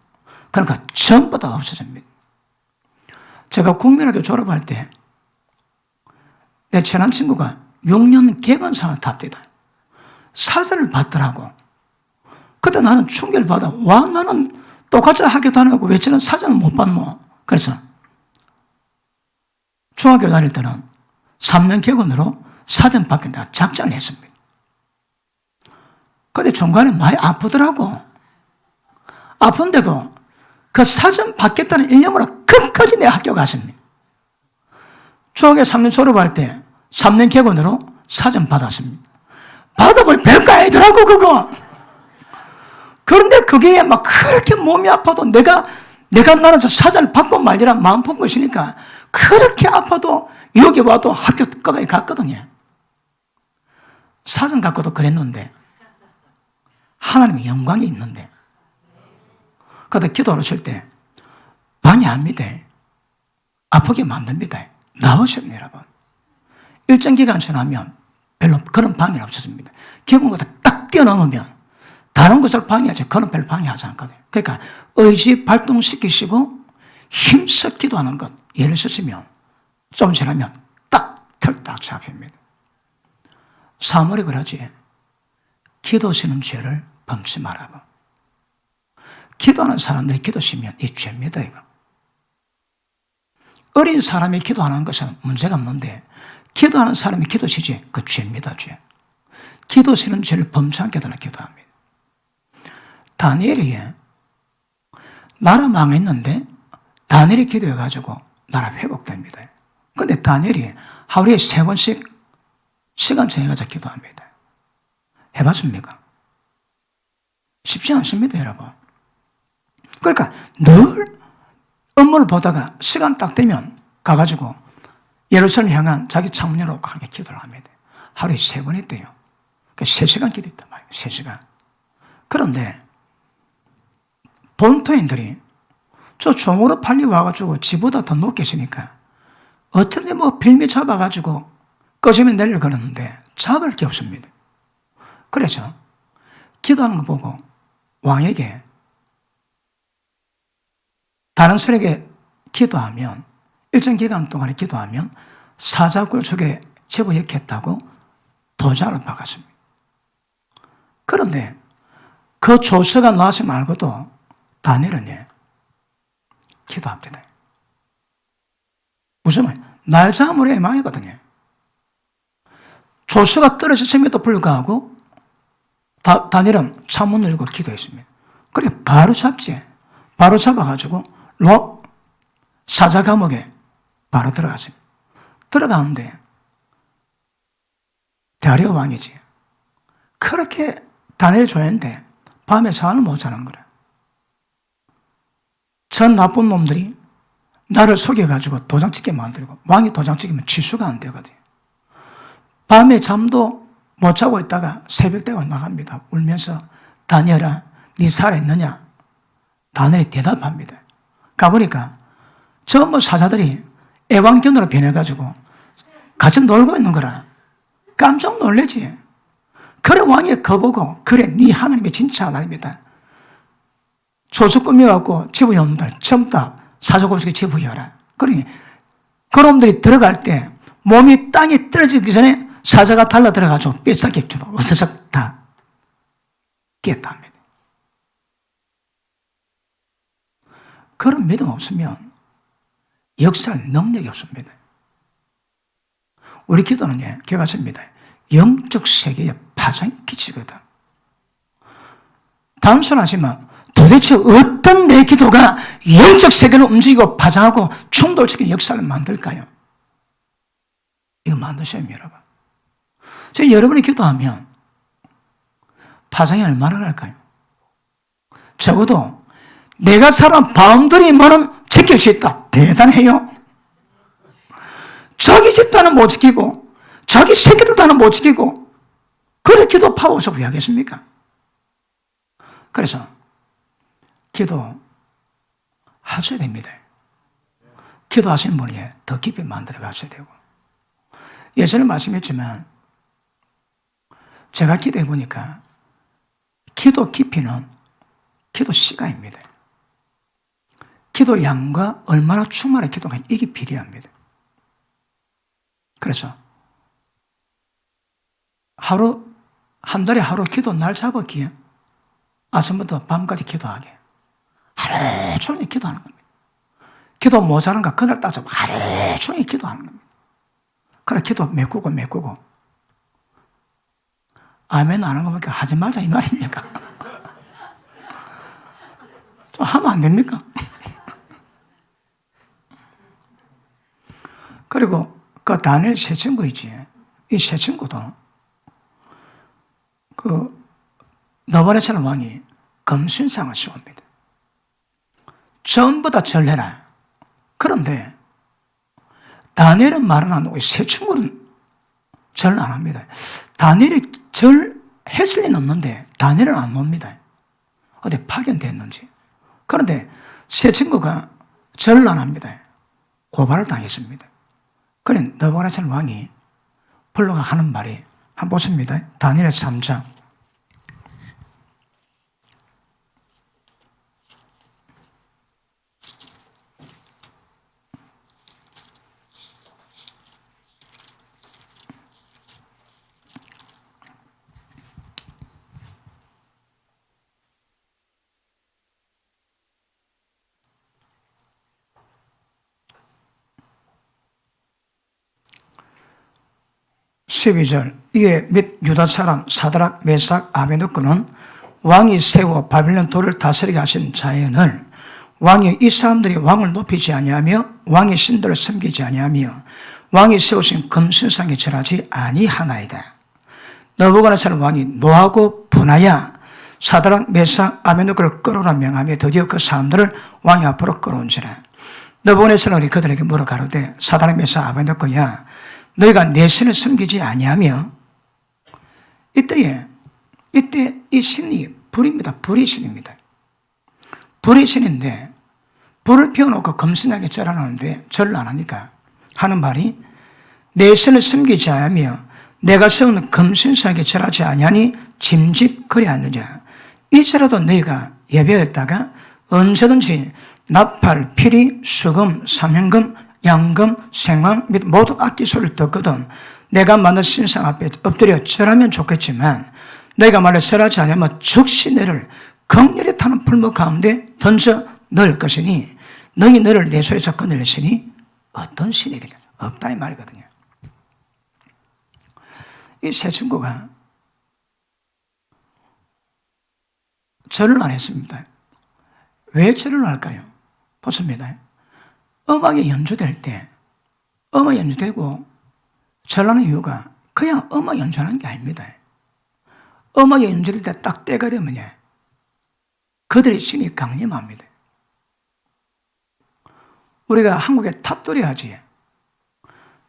그러니까 전부 다 없어집니다. 제가 국민학교 졸업할 때, 내 친한 친구가 6년 개관상을 탑니다. 사자를 받더라고. 그때 나는 충격을 받아. 와, 나는 똑같이 학교 다니고 왜 저는 사자는 못 받노? 그래서 중학교 다닐 때는 3년 객원으로 사전 받겠다 작전을 했습니다. 근데 중간에 많이 아프더라고. 아픈데도 그 사전 받겠다는 일념으로 끝까지 내 학교 갔습니다. 중학교 3년 졸업할 때 3년 객원으로 사전 받았습니다. 받아보니 별거 아니더라고, 그거. 그런데 그게 막 그렇게 몸이 아파도 내가 나는 저 사전을 받고 말리라 마음 품고 있으니까 그렇게 아파도 여기 와도 학교 끝까지 갔거든요. 사전 갖고도 그랬는데 하나님의 영광이 있는데 그러다 기도를 칠 때 방해합니다. 아프게 만듭니다. 나오셔야 돼요, 여러분. 일정 기간 지나면 별로 그런 방해는 없었습니다. 기본부터 딱 뛰어넘으면 다른 것을 방해하지 그건 별로 방해하지 않거든요. 그러니까 의지 발동시키시고 힘써 기도하는 것 예를 쓰시면 좀 지나면 딱 털딱 잡힙니다. 사무엘이 그러지. 기도 쉬는 죄를 범치 말라고. 기도하는 사람들이 기도 쉬면 이 죄입니다, 이거. 어린 사람이 기도하는 것은 문제가 없는데 기도하는 사람이 기도 쉬지 그 죄입니다, 죄. 기도 쉬는 죄를 범치 않게 달라 기도합니다. 다니엘이 나라 망했는데 다니엘이 기도해가지고 나라 회복됩니다. 그런데 다니엘이 하루에 3번씩 시간 정해가지고 기도합니다. 해봤습니까? 쉽지 않습니다, 여러분. 그러니까 늘 업무를 보다가 시간 딱 되면 가가지고 예루살렘 향한 자기 창문으로 그렇게 기도를 합니다. 하루에 3번 했대요. 그러니까 3시간 기도했단 말이에요. 3시간. 그런데 본토인들이 저 종으로 팔리 와가지고 지보다 더 높게 있으니까 어떻게 뭐 빌미 잡아가지고 꺼지면 내리려 그러는데 잡을 게 없습니다. 그래서 기도하는 거 보고 왕에게 다른 사람에게 기도하면 일정 기간 동안에 기도하면 사자굴 속에 집어넣겠다고 도장을 박았습니다. 그런데 그 조서가 나와서 말고도 다니엘은 기도합니다. 무슨 말? 날짜물의 망이거든요. 조서가 떨어졌음에도 불구하고 다니엘은 창문 열고 기도했습니다. 그래 바로 잡지. 바로 잡아가지고 사자 감옥에 바로 들어갔습니다. 들어가는데 다리오 왕이지. 그렇게 다니엘 좋아했는데 밤에 잠을 못 자는 거래. 전 나쁜 놈들이 나를 속여가지고 도장찍게 만들고 왕이 도장찍으면 취수가 안 되거든. 밤에 잠도 못 자고 있다가 새벽 되고 나갑니다. 울면서 다니엘아 네 살아있느냐? 다니엘이 대답합니다. 가보니까 전부 사자들이 애완견으로 변해가지고 같이 놀고 있는 거라. 깜짝 놀래지. 그래 왕이 거보고 그래 네 하나님이 진짜 하나님이다. 조수 꾸며갖고 집어넣는다. 전부 다 사자골속에 집어넣어라. 그러니 그놈들이 들어갈 때 몸이 땅에 떨어지기 전에 사자가 달라 들어가지고 뼈싸게 주고 어서적 다 깼답니다. 그런 믿음 없으면 역사할 능력이 없습니다. 우리 기도는 기억하십니다. 영적 세계에 파장이 끼치거든. 단순하지만 도대체 어떤 내 기도가 영적 세계를 움직이고 파장하고 충돌시키는 역사를 만들까요? 이거 만드셔야 합니다, 여러분. 여러분이 기도하면 파장이 얼마나 날까요? 적어도 내가 살아온 바운더리만은 지킬 수 있다. 대단해요. 자기 집단은 못 지키고 자기 새끼들도 하나 못 지키고 그래 기도 파워 없어 왜 하겠습니까? 그래서 기도 하셔야 됩니다. 기도하시는 분이 더 깊이 만들어 가셔야 되고 예전에 말씀했지만 제가 기도해 보니까 기도 깊이는 기도 시간입니다. 기도 양과 얼마나 충만한 기도가 이게 필요합니다. 그래서 한 달에 하루 기도 날 잡았기에 아침부터 밤까지 기도하게 하루 종일 기도하는 겁니다. 기도 모자란가 그날 따져 하루 종일 기도하는 겁니다. 그래 기도 메꾸고 아멘 안 하는 거니까 하지 말자 이 말입니까? 좀 하면 안 됩니까? 그리고 그 다니엘 세 친구 있지. 이 세 친구도 그 느부갓네살 왕이 금신상을 씌웁니다. 전부 다 절해라. 그런데 다니엘은 말은 안 하고 세 친구는 절 안 합니다. 다니엘이 절했을 리는 없는데 다니엘은 안 옵니다. 어디 파견됐는지. 그런데 세 친구가 절을 안 합니다. 고발을 당했습니다. 그래 느부갓네살 왕이 불러가 하는 말이 한번 보십니다. 다니엘 3장 12절 이에 및 유다 사람 사드락 메삭 아베느고는 왕이 세워 바빌론 도를 다스리게 하신 자연을 왕이 이 사람들이 왕을 높이지 아니하며 왕의 신들을 섬기지 아니하며 왕이 세우신 금신상에 절하지 아니하나이다. 느부갓네살 왕이 노하고 분하여 사드락 메삭 아베느고를 끌어오라 명하며 드디어 그 사람들을 왕이 앞으로 끌어온지라. 느부갓네살이 그들에게 물어 가로되 사드락 메삭 아베느고야 너희가 내 신을 섬기지 아니하며 이때 이 신이 불입니다. 불의 신입니다. 불의 신인데 불을 피워놓고 금신하게 절하는데 절을 안 하니까 하는 말이 내 신을 섬기지 아니하며 내가 세운 금신상에 절하지 아니하니 짐짓 그리하느냐. 이처라도 너희가 예배했다가 언제든지 나팔, 피리, 수금, 삼현금, 양금, 생황 및 모든 악기 소리를 듣거든 내가 만든 신상 앞에 엎드려 절하면 좋겠지만 내가 말을 절하지 않으면 즉시 너를 극렬히 타는 풀목 가운데 던져 넣을 것이니 너희 너를 내 손에서 꺼내려시니 어떤 신이겠냐. 없다 이 말이거든요. 이 세 친구가 절을 안 했습니다. 왜 절을 할까요? 보십니다. 음악이 연주될 때 음악이 연주되고 절하는 이유가 그냥 음악 연주하는 게 아닙니다. 음악이 연주될 때 딱 때가 되면 그들의 신이 강림합니다. 우리가 한국에 탑돌이 하지.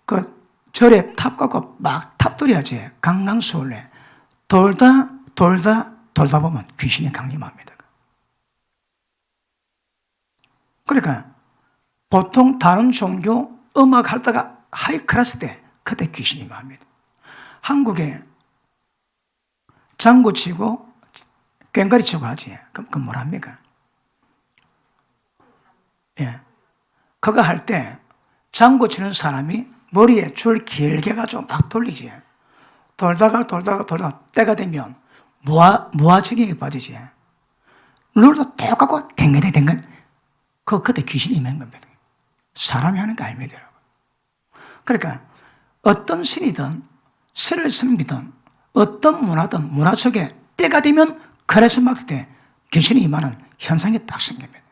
그 절에 탑 갖고 막 탑돌이 하지. 강강수월래 돌다 보면 귀신이 강림합니다. 그러니까 보통 다른 종교 음악 할 때가 하이 클래스 때 그때 귀신이 맙니다. 한국에 장구 치고 꽹과리 치고 하지. 그럼 그 뭐랍니까? 예. 그거 할 때 장구 치는 사람이 머리에 줄 길게 가지고 막 돌리지. 돌다가 때가 되면 무아지경에 빠지지. 룰도 똑같고 댕근댕근. 그때 귀신이 있는 겁니다. 사람이 하는 거 아닙니다, 여러분. 그러니까 어떤 신이든 신을 섬기든 어떤 문화든 문화 속에 때가 되면 크리스마스 때 귀신이 임하는 현상이 딱 생깁니다.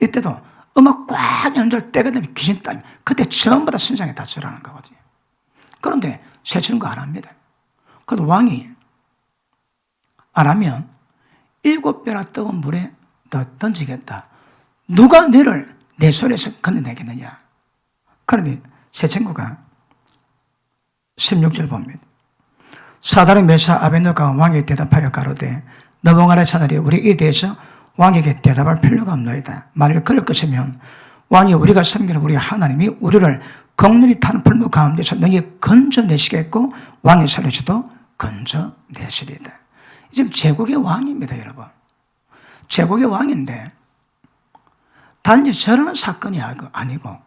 이때도 음악 꽉 연주할 때가 되면 귀신 따위 그때 전부 다 신상에 다 절하는 거거든요. 그런데 세 친구 안 합니다. 그래도 왕이 안 하면 7배나 뜨거운 물에 너 던지겠다. 누가 너를 내 손에서 건너내겠느냐. 그러면 세 친구가 16절 봅니다. 사드락 메삭 아베느고가 왕에게 대답하여 가로되 느부갓네살이 우리 이 대해서 왕에게 대답할 필요가 없나이다. 만일 그럴 것이면 왕이 우리가 섬기는 우리 하나님이 우리를 극렬히 타는 풀무 가운데서 너희 건져내시겠고 왕의 손에서도 건져내시리다. 지금 제국의 왕입니다, 여러분. 제국의 왕인데 단지 절하는 사건이 아니고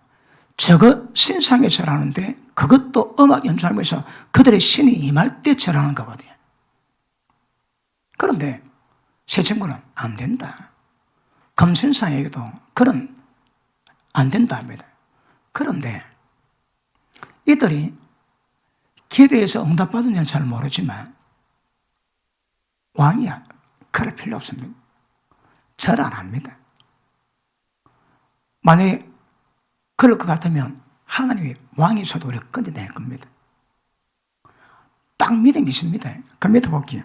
저거 신상에 절하는데 그것도 음악 연주하면서 그들의 신이 임할 때 절하는 거거든요. 그런데 새 친구는 안 된다. 금신상에게도 그런 안 된답니다. 그런데 이들이 기도해서 응답받은지는 잘 모르지만 왕이야 그럴 필요 없습니다. 절 안 합니다. 만약에 그럴 것 같으면 하나님이 왕이 있어도 우리가 끊어낼 겁니다. 딱 믿음이 있습니다. 그 밑에 볼게요.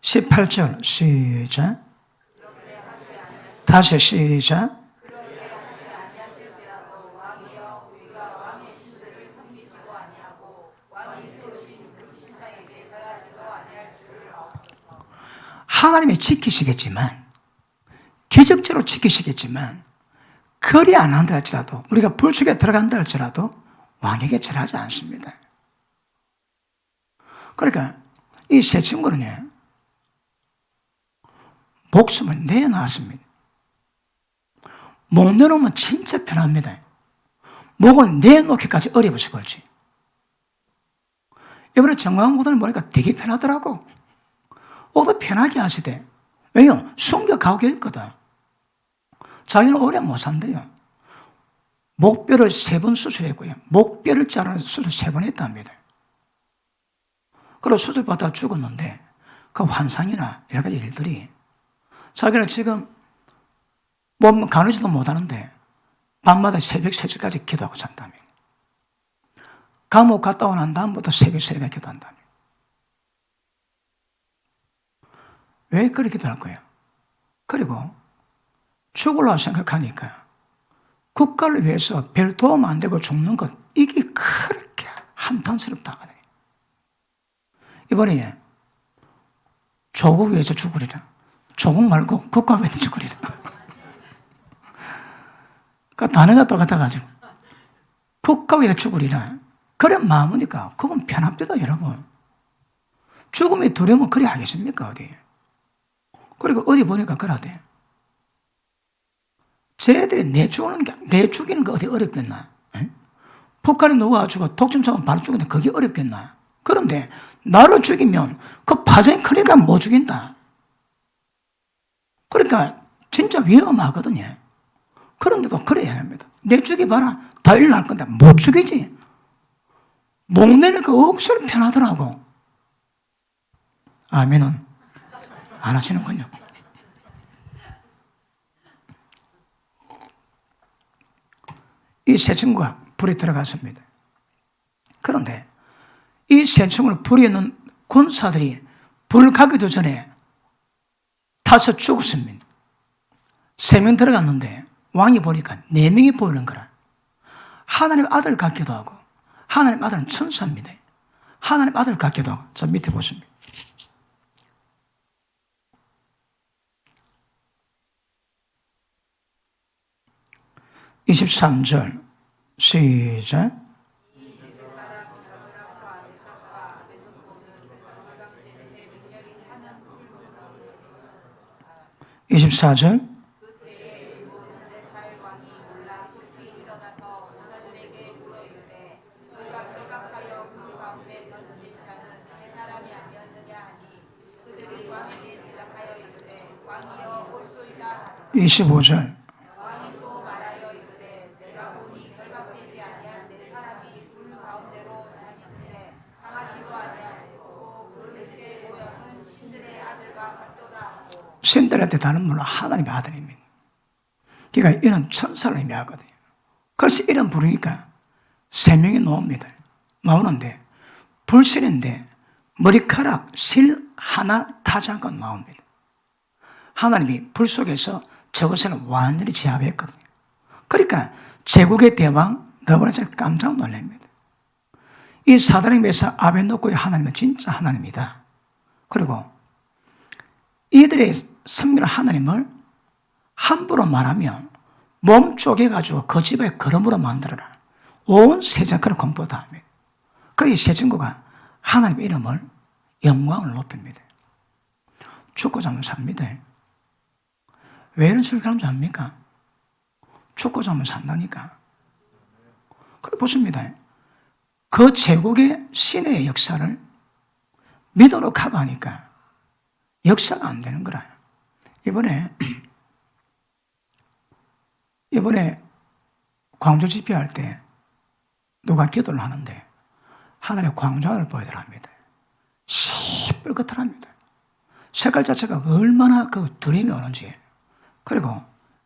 18절 시작. 다시 시작. 하나님이 지키시겠지만, 기적적으로 지키시겠지만, 그리 안 한다 할지라도, 우리가 불속에 들어간다 할지라도 왕에게 절하지 않습니다. 그러니까 이 세 친구는요, 목숨을 내놔습니다. 목 내놓으면 진짜 편합니다. 목을 내놓기까지 어려워서 그렇지. 이번에 정강고등을 보니까 되게 편하더라고. 오도 편하게 하시대. 왜요? 숨겨 가고 있거든. 자기는 오래 못 산대요. 목뼈를 3번 수술했고요. 목뼈를 자르는 수술 3번 했답니다. 그리고 수술받다가 죽었는데 그 환상이나 여러 가지 일들이 자기는 지금 몸 가누지도 못하는데 밤마다 새벽 3시까지 기도하고 잔다며. 감옥 갔다 오고 난 다음부터 새벽 3시까지 기도한다며. 왜 그렇게 될 거예요? 그리고 죽으려고 생각하니까 국가를 위해서 별 도움 안 되고 죽는 것, 이게 그렇게 한탄스럽다. 이번에 조국 위해서 죽으리라. 조국 말고 국가 위해서 죽으리라. 그 단어가 똑같아가지고 국가 위해서 죽으리라. 그런 마음이니까 그건 편합니다, 여러분. 죽음이 두려우면 그래 하겠습니까, 어디? 그리고 어디 보니까 그러대. 쟤들이 내 죽이는 거 어디 어렵겠나? 북한에 누가 죽어 독점 사면 바로 죽이는데 그게 어렵겠나? 그런데 나를 죽이면 그 파장이 크니까 못 죽인다. 그러니까 진짜 위험하거든요. 그런데도 그래야 합니다. 내 죽여봐라. 다 일어날 건데 못 죽이지. 목 내니까 억수로 편하더라고. 아멘은 안 하시는군요. 이 세 친구가 불에 들어갔습니다. 그런데 이 세 친구를 불에 있는 군사들이 불 가기도 전에 타서 죽었습니다. 3명 들어갔는데 왕이 보니까 4명이 보이는 거라. 하나님 아들 같기도 하고, 하나님 아들은 천사입니다. 하나님 아들 같기도 하고. 저 밑에 보십니다. (23절) 시작. (24절) (25절) 신들한테 다른 말로 하나님의 아들입니다. 그러니까 이런 천사를 의미하거든요. 그래서 이런 부르니까 3명이 나오는데 불신인데 머리카락, 실 하나 타지 않고 나옵니다. 하나님이 불 속에서 저것을 완전히 제압했거든요. 그러니까 제국의 대왕 너브라스가 깜짝 놀랍니다. 이 사단에 비해서 아벤노고의 하나님은 진짜 하나님이다. 그리고 이들의 성령 하나님을 함부로 말하면 몸 쪼개가지고 그 집에 거름으로 만들어라. 온 세상을 공포다 합니다. 그 이 세 친구가 하나님 이름을 영광을 높입니다. 죽고자 하면 삽니다. 왜 이런 소리를 하는지 압니까? 죽고자 하면 산다니까. 그래 보십니다. 그 제국의 신의 역사를 믿도록 하고 하니까 역사가 안 되는 거라. 이번에 이번에 광주 집회할 때 누가 기도를 하는데 하늘의 광주를 보여달랍니다. 시뻘겋더랍니다. 색깔 자체가 얼마나 그 두림이 오는지. 그리고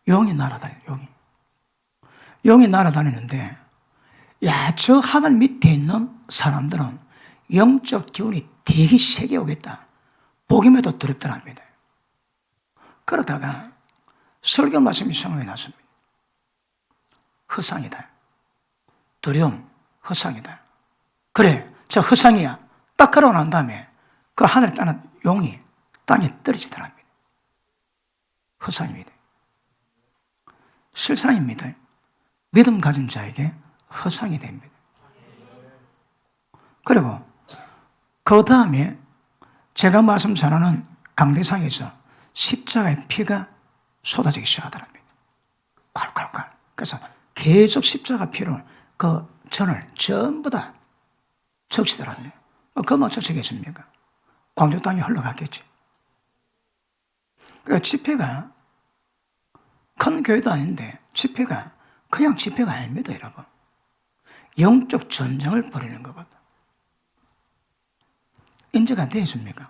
용이 날아다녀요. 용이 날아다니는데, 야, 저 하늘 밑에 있는 사람들은 영적 기운이 되게 세게 오겠다. 보기에도 두렵더랍니다. 그러다가 설교 말씀이 생각이 났습니다. 허상이다. 두려움, 허상이다. 그래, 저 허상이야. 딱 그러고 난 다음에 그 하늘에 떠난 용이 땅에 떨어지더랍니다. 허상입니다. 실상입니다. 믿음 가진 자에게 허상이 됩니다. 그리고 그 다음에 제가 말씀 전하는 강대상에서 십자가의 피가 쏟아지기 시작하더랍니다. 콸콸콸. 그래서 계속 십자가 피로 그 전을 전부 다 적시더랍니다. 그만 적시겠습니까? 광주 땅이 흘러갔겠지. 그러니까 집회가 큰 교회도 아닌데 집회가 그냥 집회가 아닙니다, 여러분. 영적 전쟁을 벌이는 거거든. 인지가 되십니까?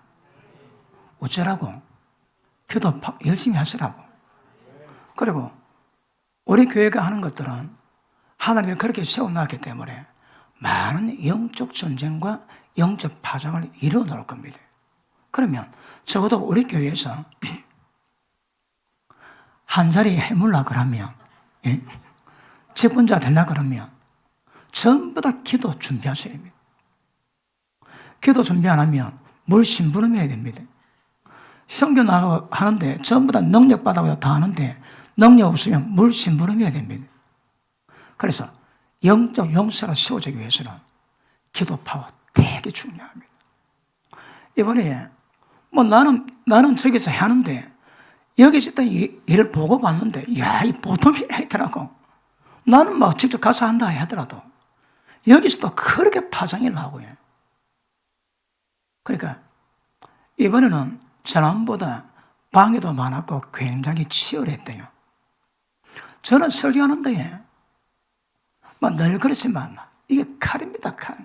어쩌라고? 기도 열심히 하시라고. 그리고 우리 교회가 하는 것들은 하나님이 그렇게 세워놨기 때문에 많은 영적 전쟁과 영적 파장을 이루어 놓을 겁니다. 그러면 적어도 우리 교회에서 한 자리 해물라 그러면, 예? 집권자 되려 그러면 전부 다 기도 준비하셔야 됩니다. 기도 준비 안 하면 물 심부름해야 됩니다. 성교 나가고 하는데 전부 다 능력 받아고 다 하는데 능력 없으면 물 심부름해야 됩니다. 그래서 영적 용사가 세워지기 위해서는 기도 파워 되게 중요합니다. 이번에 뭐 나는 저기서 하는데 여기서 있던 일을 보고 봤는데, 야, 이 보통 일이 아니더라고. 나는 막 직접 가서 한다 하더라도 여기서도 그렇게 파장이 나고요. 그러니까 이번에는 지난보다 방해도 많았고 굉장히 치열했대요. 저는 설교하는데 막 늘 그렇지만 이게 칼입니다, 칼.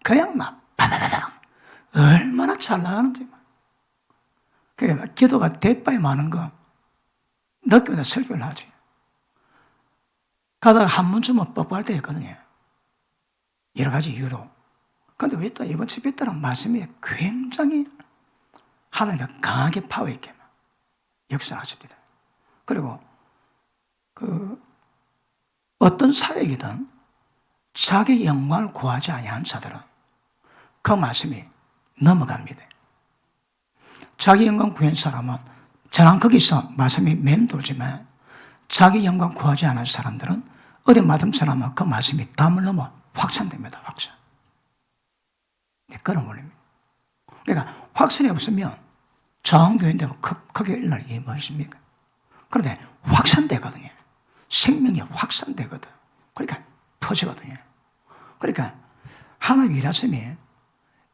그냥 막 바바바박 얼마나 잘 나가는지. 그러니까 기도가 대파에 많은 거 느끼면서 설교를 하지. 가다가 한 번쯤은 뻑뻑할 때 있거든요. 여러 가지 이유로. 그런데 왜 또 이번 집회 때는 말씀이 굉장히 하나님이 강하게 파워 있게 역사하십니다. 그리고 어떤 사역이든 자기 영광을 구하지 아니한 자들은 그 말씀이 넘어갑니다. 자기 영광 구한 사람은 저는 거기서 말씀이 맴돌지만 자기 영광 구하지 않은 사람들은 어디 말씀 전하면 그 말씀이 담을 넘어 확산됩니다. 확산. 그런 원리입니다. 그러니까 확산이 없으면 저항교회인데 크게 일어날 일이 무엇입니까? 그런데 확산되거든요. 생명이 확산되거든. 그러니까 터지거든요. 그러니까 하나님의 일하심이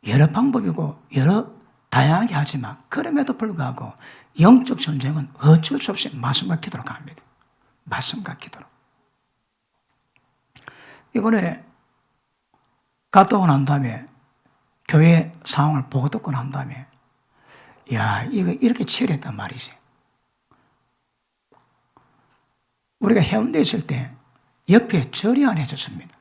여러 방법이고 여러 다양하게 하지만 그럼에도 불구하고 영적 전쟁은 어쩔 수 없이 말씀과 기도로 갑니다. 말씀과 기도로. 이번에 갔다 오고 난 다음에 교회 상황을 보고 듣고 난 다음에 야, 이거 이렇게 치열했단 말이지. 우리가 해운대에 있을 때 옆에 절이 안 해졌습니다.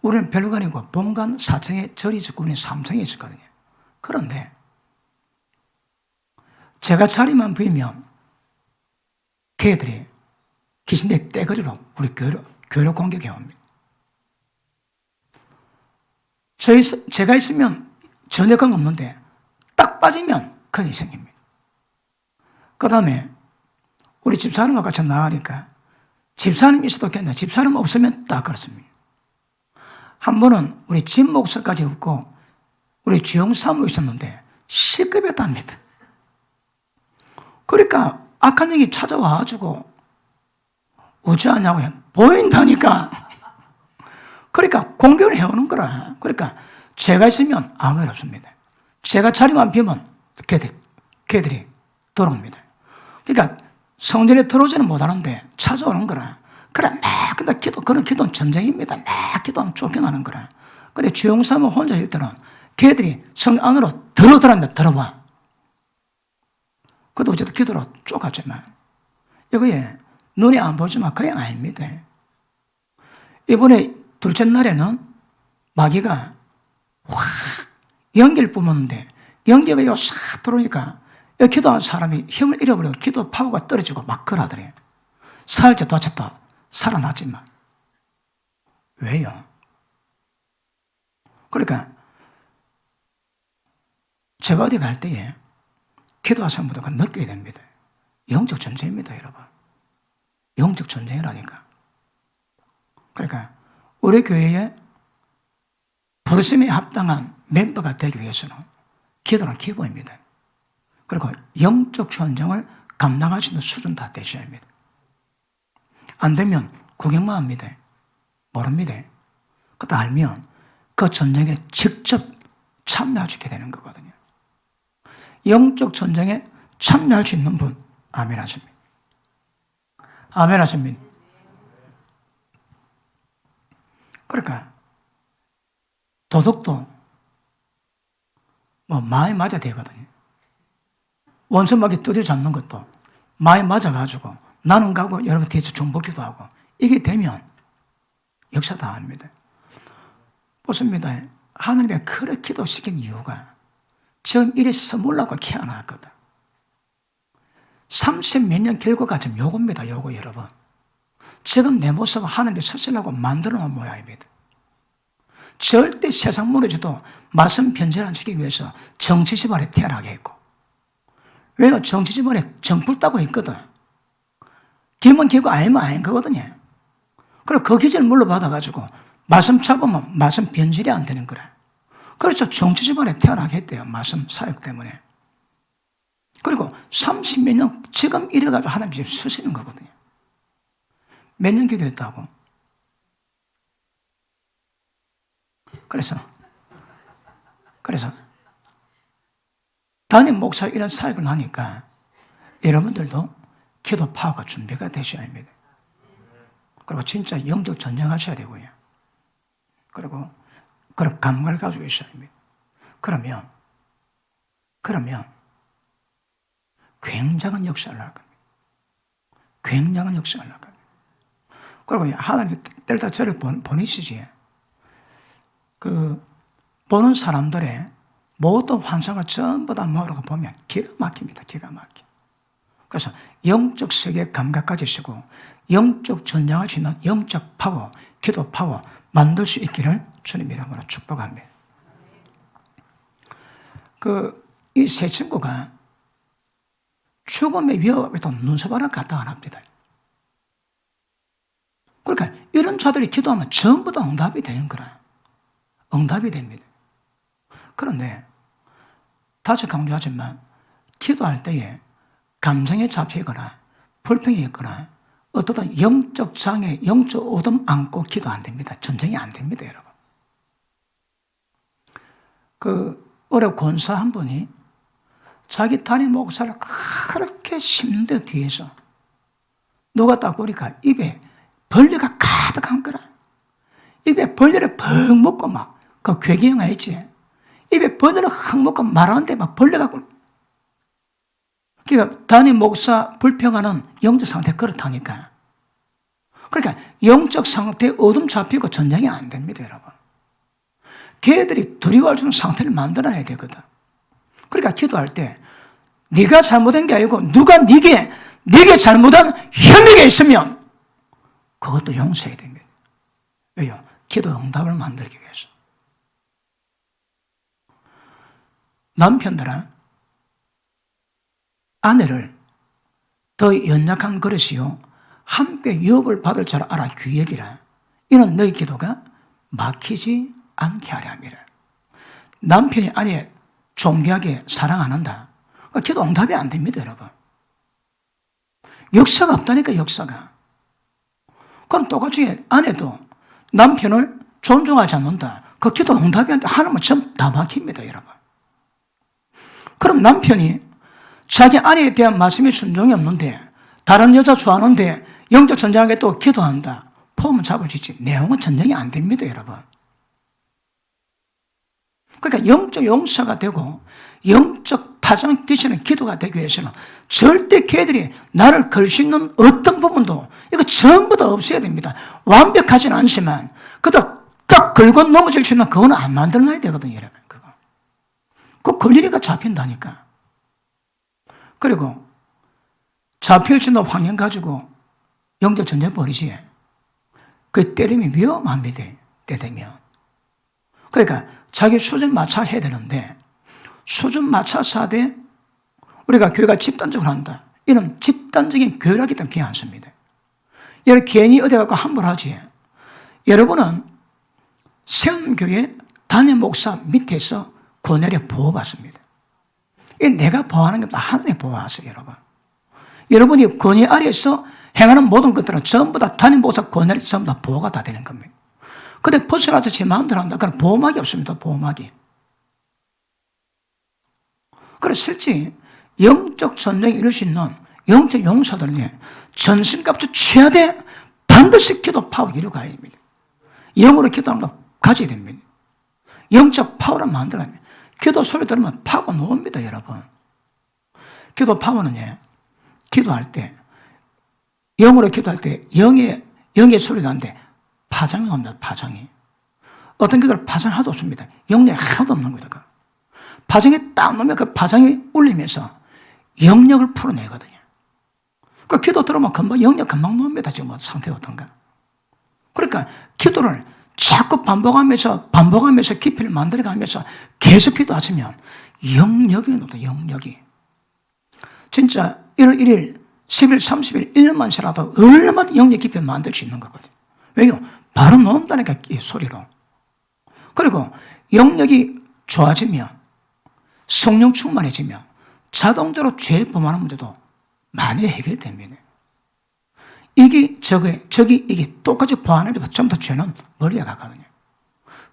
우리는 별로가 아니고 본관 4층에 절이 있었고 우리는 3층에 있었거든요. 그런데 제가 자리만 비면 걔들이 귀신의 떼거리로 우리 교회로 공격해 옵니다. 제가 있으면 전혀 그런 거 없는데 딱 빠지면 그게 생깁니다. 그 다음에 우리 집사람과 같이 나가니까 집사람이 있어도 괜찮아요. 집사람 없으면 딱 그렇습니다. 한 번은 우리 집 목사까지 없고 우리 주영 사무로 있었는데 시급했답니다. 그러니까 악한 영이 찾아와가지고 어찌하냐고 보인다니까. 그러니까 공격을 해오는 거라. 그러니까 제가 있으면 아무 일 없습니다. 제가 자리만 비면 걔들이 들어옵니다. 그러니까 성전에 들어오지는 못하는데 찾아오는 거라. 그래, 막, 근데 그런 기도는 전쟁입니다. 막 기도하면 쫓겨나는 거라. 근데 주영사모 혼자 있을 때는 걔들이 성 안으로 들어오면 들어와. 그것도 어쨌든 기도로 쫓았지만, 이거에 눈이 안 보지만 그게 아닙니다. 이번에 둘째 날에는 마귀가 확 연기를 뿜었는데, 연기가 요 싹 들어오니까 기도한 사람이 힘을 잃어버리고 기도 파워가 떨어지고 막 그러더래요. 사흘째 다쳤다. 살아났지만. 왜요? 그러니까 제가 어디 갈 때에 기도하시는 분들은 느껴야 됩니다. 영적 전쟁입니다, 여러분. 영적 전쟁이라니까. 그러니까 우리 교회에 부르심에 합당한 멤버가 되기 위해서는 기도는 기본입니다. 그리고 영적 전쟁을 감당할 수 있는 수준 다 되셔야 합니다. 안 되면 구경만 합니다. 모릅니다. 그것도 알면 그 전쟁에 직접 참여할 수 있게 되는 거거든요. 영적 전쟁에 참여할 수 있는 분, 아멘 하십니다. 아멘 하십니다. 그러니까 도덕도 마에 맞아야 되거든요. 원수막이 두드려 잡는 것도 마에 맞아가지고 나는 가고 여러분 뒤에서 중보기도 하고 이게 되면 역사 다 합니다. 보십니다. 하나님의 그렇게 기도시킨 이유가 지금 이래 선물라고 키워놨거든. 30몇 년 결과가 지금 요겁니다. 요거 여러분. 지금 내 모습은 하나님이 쓰시려고 만들어 놓은 모양입니다. 절대 세상 무너져도 말씀 변절안 주기 위해서 정치 집안에 태어나게 했고, 왜요? 정치 집안에 정불 따고 있거든. 기면 기고 아니면 아닌 거거든요. 그리고 그 기준을 물러받아가지고 말씀 잡으면 말씀 변질이 안 되는 거라. 그래서 정치 집안에 태어나게 했대요. 말씀 사역 때문에. 그리고 30몇 년 지금 이래가지고 하나님 집 쓰시는 거거든요. 몇 년 기도했다고? 그래서 담임 목사 이런 사역을 하니까 여러분들도 기도 파워가 준비가 되셔야 합니다. 그리고 진짜 영적 전쟁하셔야 되고요. 그리고 그런 감각을 가지고 있어야 합니다. 그러면 굉장한 역사를 할 겁니다. 굉장한 역사를 할 겁니다. 그리고 하나님 때다 저를 보내시지. 보는 사람들의 모든 환상을 전부 다 모으고 보면 기가 막힙니다. 기가 막혀. 그래서 영적 세계 감각 가지시고 영적 전쟁할 수 있는 영적 파워, 기도 파워 만들 수 있기를 주님 이름으로 축복합니다. 이 세 친구가 죽음의 위협에도 눈썹하나 갖다 안 합니다. 그러니까 이런 자들이 기도하면 전부 다 응답이 되는 거라. 응답이 됩니다. 그런데 다시 강조하지만 기도할 때에 감정에 잡히거나 불평이 있거나 어떤 영적 장애, 영적 어둠 안고 기도 안 됩니다. 전쟁이 안 됩니다, 여러분. 어려 권사 한 분이 자기 담임 목사를 그렇게 심는데 뒤에서 누가 딱 보니까 입에 벌레가 가득한 거라. 입에 벌레를 퍽 먹고 막, 그 괴기영화 있지? 입에 벌레를 확 먹고 말하는데 막 벌레가 그러니까 담임 목사 불평하는 영적 상태 그렇다니까. 그러니까 영적 상태에 어둠 잡히고 전쟁이 안 됩니다, 여러분. 걔들이 두려워할 수 있는 상태를 만들어야 되거든. 그러니까 기도할 때 네가 잘못한 게 아니고 누가 네게 잘못한 혐의가 있으면 그것도 용서해야 됩니다. 왜요? 기도 응답을 만들기 위해서. 남편들은 아내를 더 연약한 그릇이요 함께 유업을 받을 줄 알아 귀역이라. 이는 너희 기도가 막히지 않게 하려 함이라. 남편이 아내 존귀하게 사랑 안 한다. 그러니까 기도 응답이 안 됩니다, 여러분. 역사가 없다니까, 역사가. 그럼 똑같이 아내도 남편을 존중하지 않는다. 그 기도 응답이 안 돼. 하나님은 전부 다 막힙니다, 여러분. 그럼 남편이 자기 아내에 대한 말씀에 순종이 없는데 다른 여자 좋아하는데 영적 전쟁하게 또 기도한다. 폼은 잡을 수 있지. 내용은 전쟁이 안 됩니다, 여러분. 그러니까 영적 용서가 되고 영적 파장 끼치는 기도가 되기 위해서는 절대 걔들이 나를 걸 수 있는 어떤 부분도 이거 전부 다 없어야 됩니다. 완벽하진 않지만 그다 딱 걸고 넘어질 수 있는 그거는 안 만들어놔야 되거든요, 여러분. 그거 걸리니까 잡힌다니까. 그리고 잡힐 수 있는 환경 가지고 영적 전쟁 벌이지. 그 때리면 위험합니다. 때리면. 그러니까 자기 수준 맞춰 해야 되는데 수준 맞춰서 하되 우리가 교회가 집단적으로 한다. 이런 집단적인 교회라기 때문에 귀하지 않습니다. 여러분 괜히 어디 가고 함부로 하지. 여러분은 세운교회 담임 목사 밑에서 권위를 보호받습니다. 이게 내가 보호하는 게 아니라 하나님이 보호하세요, 여러분. 여러분이 권위 아래에서 행하는 모든 것들은 전부 다 담임 목사 권위에서 전부 다 보호가 다 되는 겁니다. 근데 벗어나서 제 마음대로 한다. 그건 보호막이 없습니다. 보호막이. 그래서 실제 영적 전쟁이 이룰 수 있는 영적 용사들에게 전신값을 최대 반드시 기도 파워 이루어가야 됩니다. 영으로 기도하는 거 가져야 됩니다. 영적 파워를 만들어야 합니다. 기도 소리 들으면 파워가 나옵니다, 여러분. 기도 파워는요, 기도할 때, 영으로 기도할 때 영의 소리가 나는데 파장이 옵니다, 파장이. 어떤 기도를 파장 하나도 없습니다. 영역이 하나도 없는 거다. 파장이 딱 나면 그 파장이 울리면서 영역을 풀어내거든요. 그 기도 들으면 금방 영역 금방 나옵니다. 지금 상태가 어떤가. 그러니까 기도를 자꾸 반복하면서 깊이를 만들어가면서 계속 기도하시면 영역이 나옵니다. 영역이. 진짜 1월 1일, 10일, 30일, 1년만 지나도 얼마나 영역 깊이 만들 수 있는 거거든요. 왜요? 바로 나온다니까, 이 소리로. 그리고 영역이 좋아지면, 성령 충만해지면, 자동적으로 죄 범하는 문제도 많이 해결됩니다. 이게 저기 이게 똑같이 보완하면서 전부 다 죄는 머리에 가거든요.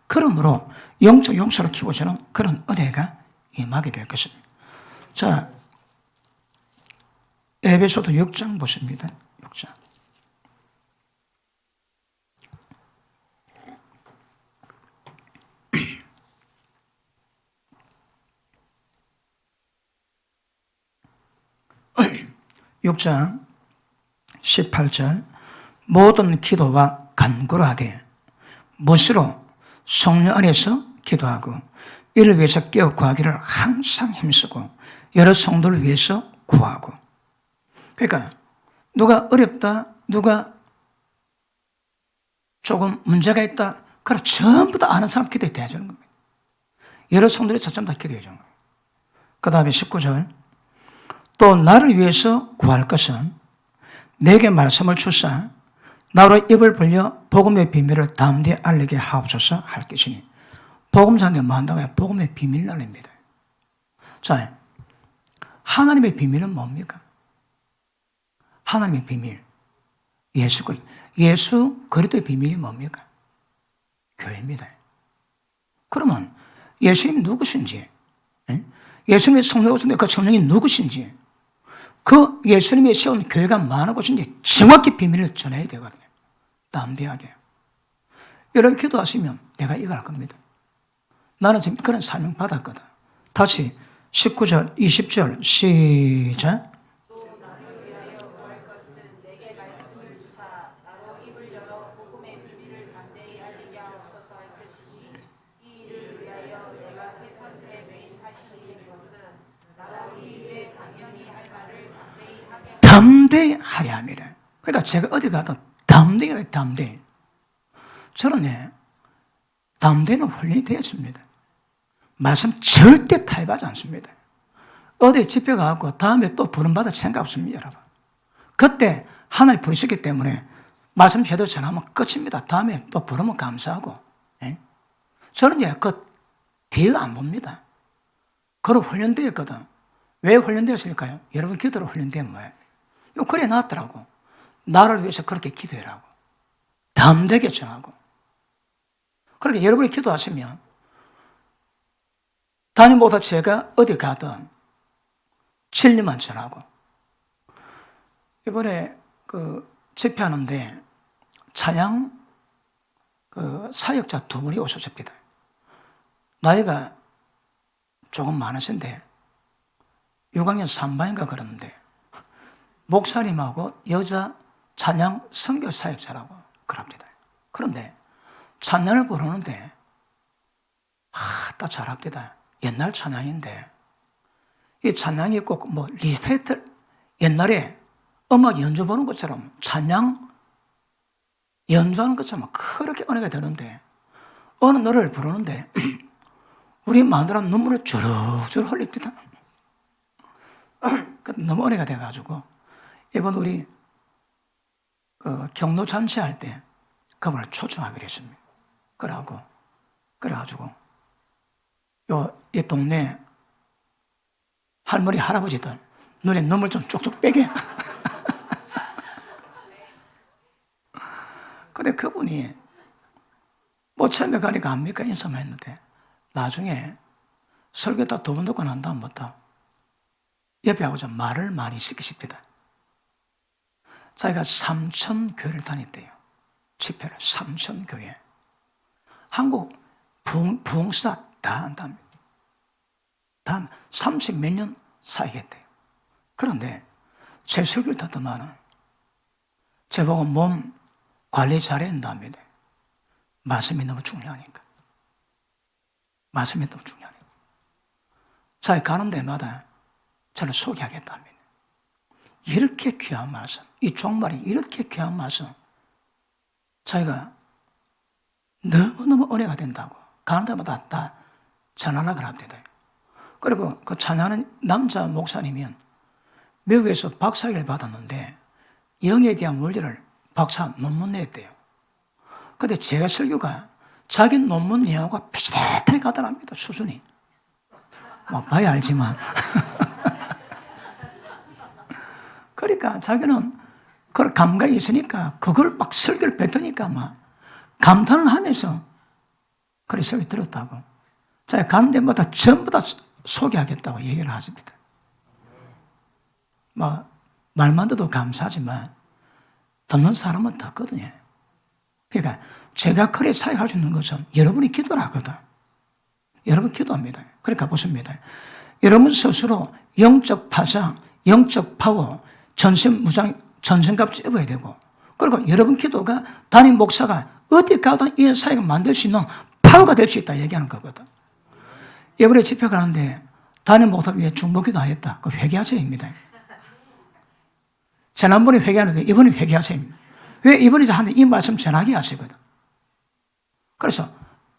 그러므로 영적 용서를 키워주는 그런 은혜가 임하게 될 것입니다. 자, 에베소서 6장 보십니다. 6장. (6장) 18절 모든 기도와 간구를 하되 무엇으로 성령 안에서 기도하고 이를 위해서 깨어 구하기를 항상 힘쓰고 여러 성도를 위해서 구하고. 그러니까 누가 어렵다, 누가 조금 문제가 있다, 그럼 전부 다 아는 사람 기도해 주는 겁니다. 여러 성도들이 전부 다 기도해 주는 거예요. 그 다음에 19절 또 나를 위해서 구할 것은 내게 말씀을 주사 나로 입을 벌려 복음의 비밀을 담대히 알리게 하옵소서 할 것이니. 복음사는 뭐 한다고 해요? 복음의 비밀을 알립니다. 자, 하나님의 비밀은 뭡니까? 하나님의 비밀, 예수 그리스도의 비밀이 뭡니까? 교회입니다. 그러면 예수님이 누구신지, 예수님의 성령이신데 그 성령이 누구신지, 그 예수님이 세운 교회가 많은 곳인지 정확히 비밀을 전해야 되거든요. 담대하게. 여러분 기도하시면 내가 이거 할 겁니다. 나는 지금 그런 사명 받았거든. 다시 19절, 20절 시작. 담대히 하려 함이라. 그러니까 제가 어디 가도 담대히 하라, 담대히. 저는 담대는 훈련이 되었습니다. 말씀 절대 타협하지 않습니다. 어디 집회 가고 다음에 또 부름받을 생각 없습니다, 여러분. 그때 하나님 부르셨기 때문에 말씀 제대로 전하면 끝입니다. 다음에 또 부르면 감사하고. 저는 그 뒤에 안 봅니다. 그로 훈련되었거든. 왜 훈련되었을까요? 여러분 기도로 훈련된 뭐예요? 그래 놨더라고. 나를 위해서 그렇게 기도해라고. 담대하게 전하고. 그렇게 여러분이 기도하시면 담임 목사 제가 어디 가든 진리만 전하고. 이번에 집회하는데 찬양 사역자 두 분이 오셨습니다. 나이가 조금 많으신데 6학년 3반인가 그러는데 목사님하고 여자 찬양 선교 사역자라고 그럽니다. 그런데 찬양을 부르는데 딱 잘합니다. 옛날 찬양인데 이 찬양이 꼭 리스타트 옛날에 음악 연주 보는 것처럼 찬양 연주하는 것처럼 그렇게 은혜가 되는데 어느 노래를 부르는데 우리 마누라는 눈물을 주룩주룩 흘립니다. 너무 은혜가 돼가지고 이번 우리 경로 잔치할 때 그분을 초청하기로 했습니다. 그래가지고 이 동네 할머니 할아버지들 눈에 눈물 좀 쪽쪽 빼게. 근데 그분이 처음에 가니까 압니까? 인사만 했는데 나중에 설교 다 두 번 듣고 난 다음부터 옆에 하고 좀 말을 많이 시키십니다. 자기가 3,000교회를 다녔대요. 집회를 3,000교회. 한국 부흥사 다 한답니다. 단 30 몇 년 사역했대요. 그런데 제 설교를 듣더만은 제보고 몸 관리 잘해야 한답니다. 말씀이 너무 중요하니까. 말씀이 너무 중요하니까. 자기 가는 데마다 저를 소개하겠답니다. 이렇게 귀한 말씀, 이 종말이 이렇게 귀한 말씀, 자기가 너무너무 은혜가 된다고 가는 데마다 다 전하려고 합니다. 그리고 그 찬양하는 남자 목사님은 미국에서 박사학위를 받았는데 영에 대한 원리를 박사 논문 냈대요. 근데 제가 설교가 자기 논문 내용과 비슷하게 가더랍니다. 수준이. 봐야 알지만. 그러니까 자기는 그걸 감각이 있으니까 그걸 막 설교를 뱉으니까 막 감탄을 하면서 그래 설교 들었다고. 자기가 가는 데마다 전부 다 소개하겠다고 얘기를 하십니다. 말만 들어도 감사하지만 듣는 사람은 듣거든요. 그러니까 제가 그래 사역할 수 있는 것은 여러분이 기도를 하거든. 여러분 기도합니다. 그러니까 보십니다. 여러분 스스로 영적 파장, 영적 파워, 전신무장, 전신갑주 입어야 되고, 그리고 여러분 기도가 담임 목사가 어디 가든 이 사역을 만들 수 있는 파워가 될 수 있다 얘기하는 거거든. 이번에 집회 가는데 담임 목사 위에 중보기도 안 했다. 그 회개하세요입니다. 지난번에 회개하는데 이번에 회개하세요입니다. 왜 이번에 하는데 이 말씀 전하게 하시거든. 그래서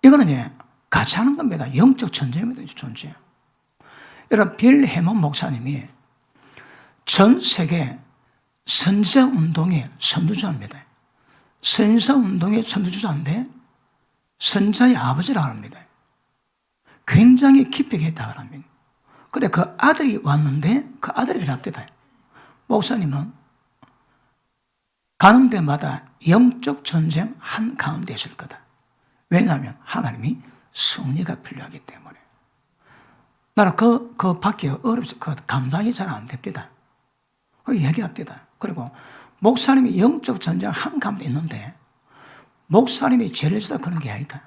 이거는 같이 하는 겁니다. 영적 전쟁입니다. 전쟁. 여러분 빌 해먼 목사님이 전 세계 선지자운동의 선두주자입니다. 선지자운동의 선두주자인데 선지자의 아버지라고 합니다. 굉장히 깊이 했다고 합니다. 근데 그 아들이 왔는데 그 아들이 이랍니다. 목사님은 가는 데마다 영적 전쟁 한가운데 있을 거다. 왜냐하면 하나님이 승리가 필요하기 때문에. 나는 그 밖에 감당이 잘 안 됩니다. 얘기합니다. 그리고 목사님이 영적 전쟁 한가운데 있는데 목사님이 죄를 짓다 그런 게 아니다.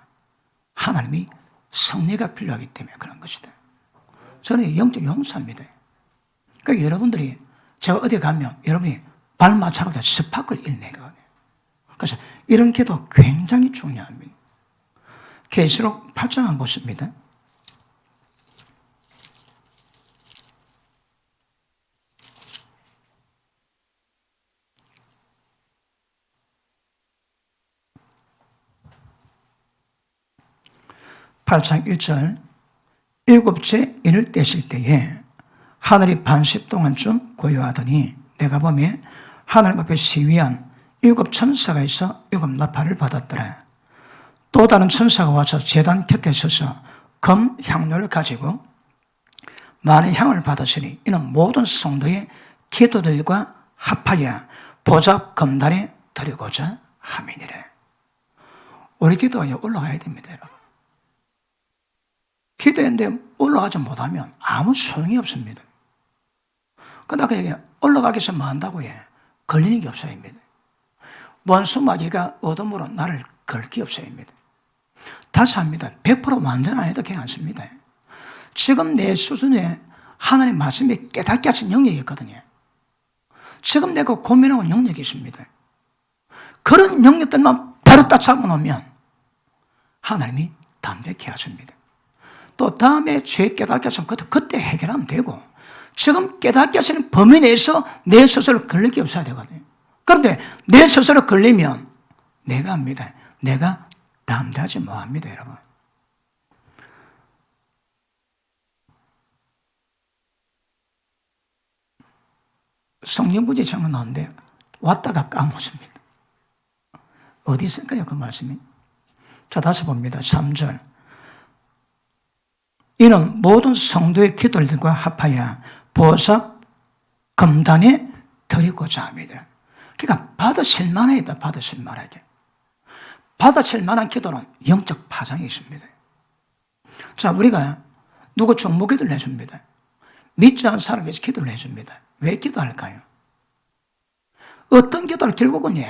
하나님이 승리가 필요하기 때문에 그런 것이다. 저는 영적 용사입니다. 그러니까 여러분들이 제가 어디 가면 여러분이 발 맞춰서 스파크를 일내거든요. 그래서 이런 기도 굉장히 중요합니다. 계시록 8장 한번 보십니다. (8장 1절) 일곱째 인을 떼실 때에 하늘이 반시 동안쯤 고요하더니 내가 보매 하나님 앞에 시위한 7 천사가 있어 7 나팔을 받았더라. 또 다른 천사가 와서 제단 곁에 서서 검 향료를 가지고 많은 향을 받았으니 이는 모든 성도의 기도들과 합하여 보좌 검단에 드리고자 함이니라. 우리 기도가 올라가야 됩니다, 여러분. 기도했는데 올라가지 못하면 아무 소용이 없습니다. 그러다가 올라가기 위해서 뭐 한다고 해? 걸리는 게 없어야입니다. 원수마귀가 어둠으로 나를 걸 게 없어야입니다. 다시 합니다. 100% 완전 안 해도 괜찮습니다. 지금 내 수준에 하나님의 말씀이 깨닫게 하신 영역이 있거든요. 지금 내가 고민하고 있는 영역이 있습니다. 그런 영역들만 바로 딱 잡아놓으면 하나님이 담대케 하십니다. 또 다음에 죄 깨닫게 하시면 그때 해결하면 되고, 지금 깨닫게 하시는 범위 내에서 내 스스로 걸릴 게 없어야 되거든요. 그런데 내 스스로 걸리면 내가 합니다. 내가 담대하지 못합니다, 여러분. 성경구제 적어 나오는데 왔다가 까먹습니다. 어디 있을까요, 그 말씀이? 자, 다시 봅니다. 3절. 이는 모든 성도의 기도들과 합하여 보석 금단에 드리고자 합니다. 그러니까 받으실 만하다, 받으실 만하게. 받으실 만한 기도는 영적 파장이 있습니다. 자, 우리가 누구 중보 기도를 해줍니다. 믿지 않는 사람에 위해서 기도를 해줍니다. 왜 기도할까요? 어떤 기도를 결국은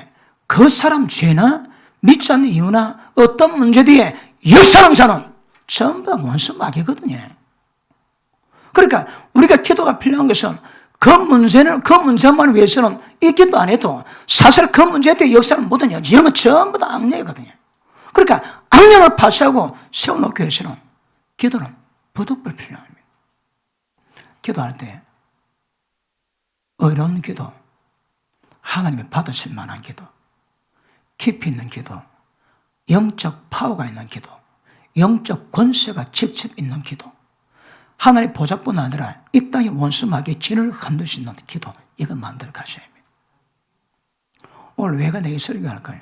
그 사람 죄나 믿지 않는 이유나 어떤 문제 뒤에 역사랑사는 전부 다 원수 마귀거든요. 그러니까 우리가 기도가 필요한 것은 그 문제만 위해서는 이 기도 안 해도 사실 그 문제에 대해 역사는 모든 영은 전부 다 악령이거든요. 그러니까 악령을 파쇄하고 세워놓기 위해서는 기도는 부득불 필요합니다. 기도할 때 의로운 기도, 하나님이 받으실 만한 기도, 깊이 있는 기도, 영적 파워가 있는 기도, 영적 권세가 직접 있는 기도, 하나님의 보좌뿐 아니라 이 땅의 원수마귀의 진을 흔들 수 있는 기도, 이거 만들어 가셔야 합니다. 오늘 왜가 내게 설교할까요?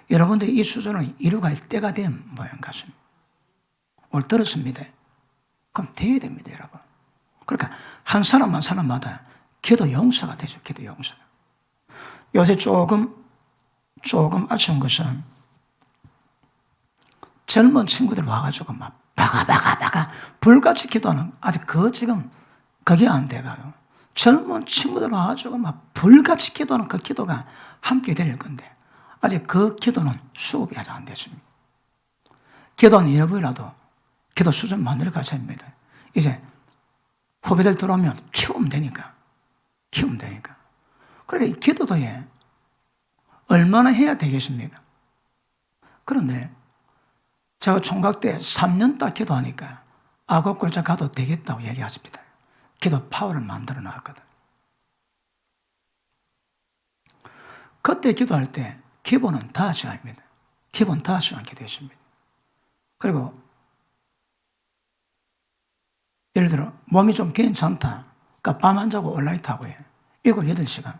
여러분들이 이 수준을 이루갈 때가 된 모양 같습니다. 오늘 들었습니다. 그럼 돼야 됩니다, 여러분. 그러니까 한 사람마다 기도 용서가 되죠, 기도 용서. 요새 조금 아쉬운 것은 젊은 친구들 와가지고 막 바가 불같이 기도하는, 아직 지금 그게 안 돼가요. 젊은 친구들 와가지고 막 불같이 기도하는 그 기도가 함께 될 건데 아직 그 기도는 수업이 아직 안 됐습니다. 기도는 여러분이라도 기도 수준 만들어 가셔야 합니다. 이제 후배들 들어오면 키우면 되니까. 그러니까 이 기도도 얼마나 해야 되겠습니까? 그런데 제가 총각 때 3년 딱 기도하니까 악업골자 가도 되겠다고 얘기하십니다. 기도 파워를 만들어 놨거든. 그때 기도할 때 기본은 다 시간입니다. 기본 다 시간 기도했습니다. 그리고 예를 들어 몸이 좀 괜찮다. 그러니까 밤 안 자고 온라이트 하고 7, 8시간.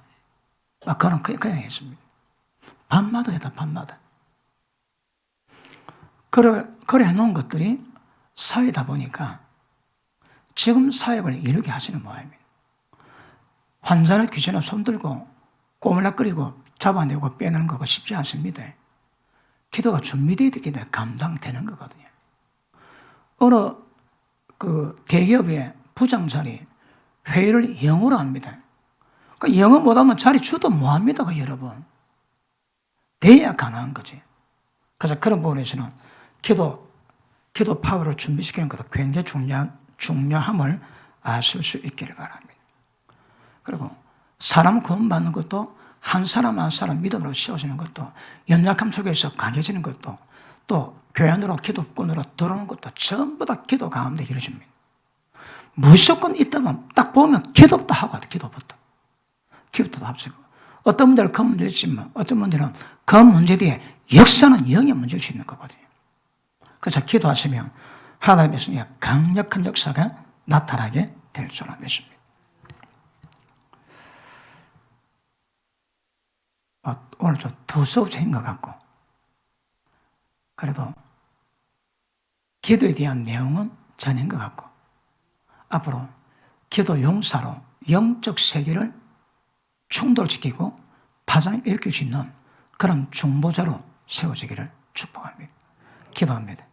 그건 그냥 했습니다. 밤마다 했다, 밤마다. 그래 해놓은 것들이 사회다 보니까 지금 사역을 이루게 하시는 모양입니다. 환자나 귀신을 손들고 꼬물락거리고 잡아내고 빼내는 거가 쉽지 않습니다. 기도가 준비되어 있기 때문에 감당되는 거거든요. 어느 대기업의 부장 자리 회의를 영어로 합니다. 그러니까 영어 못하면 자리 주도 못합니다, 여러분. 돼야 가능한 거지. 그래서 그런 부분에서는 기도 파워를 준비시키는 것도 굉장히 중요함을 아실 수 있기를 바랍니다. 그리고 사람 구원받는 것도 한 사람 한 사람 믿음으로 세워지는 것도 연약함 속에서 강해지는 것도 또 교회 안으로 기도꾼으로 들어오는 것도 전부 다 기도 가운데 이루어집니다. 무조건 있다면 딱 보면 기도부터 하고 가도 기도부터 합치고 어떤 분들은 그 문제를 있지만 어떤 분들은 그 문제 뒤에 역사는 영의 문제일 수 있는 거거든요. 그래서 기도하시면 하나님의 성령 강력한 역사가 나타나게 될 줄로 믿습니다. 오늘 좀 더수업적인 것 같고 그래도 기도에 대한 내용은 전인 것 같고 앞으로 기도 용사로 영적 세계를 충돌시키고 파장을 일으킬 수 있는 그런 중보자로 세워지기를 축복합니다. 기도합니다.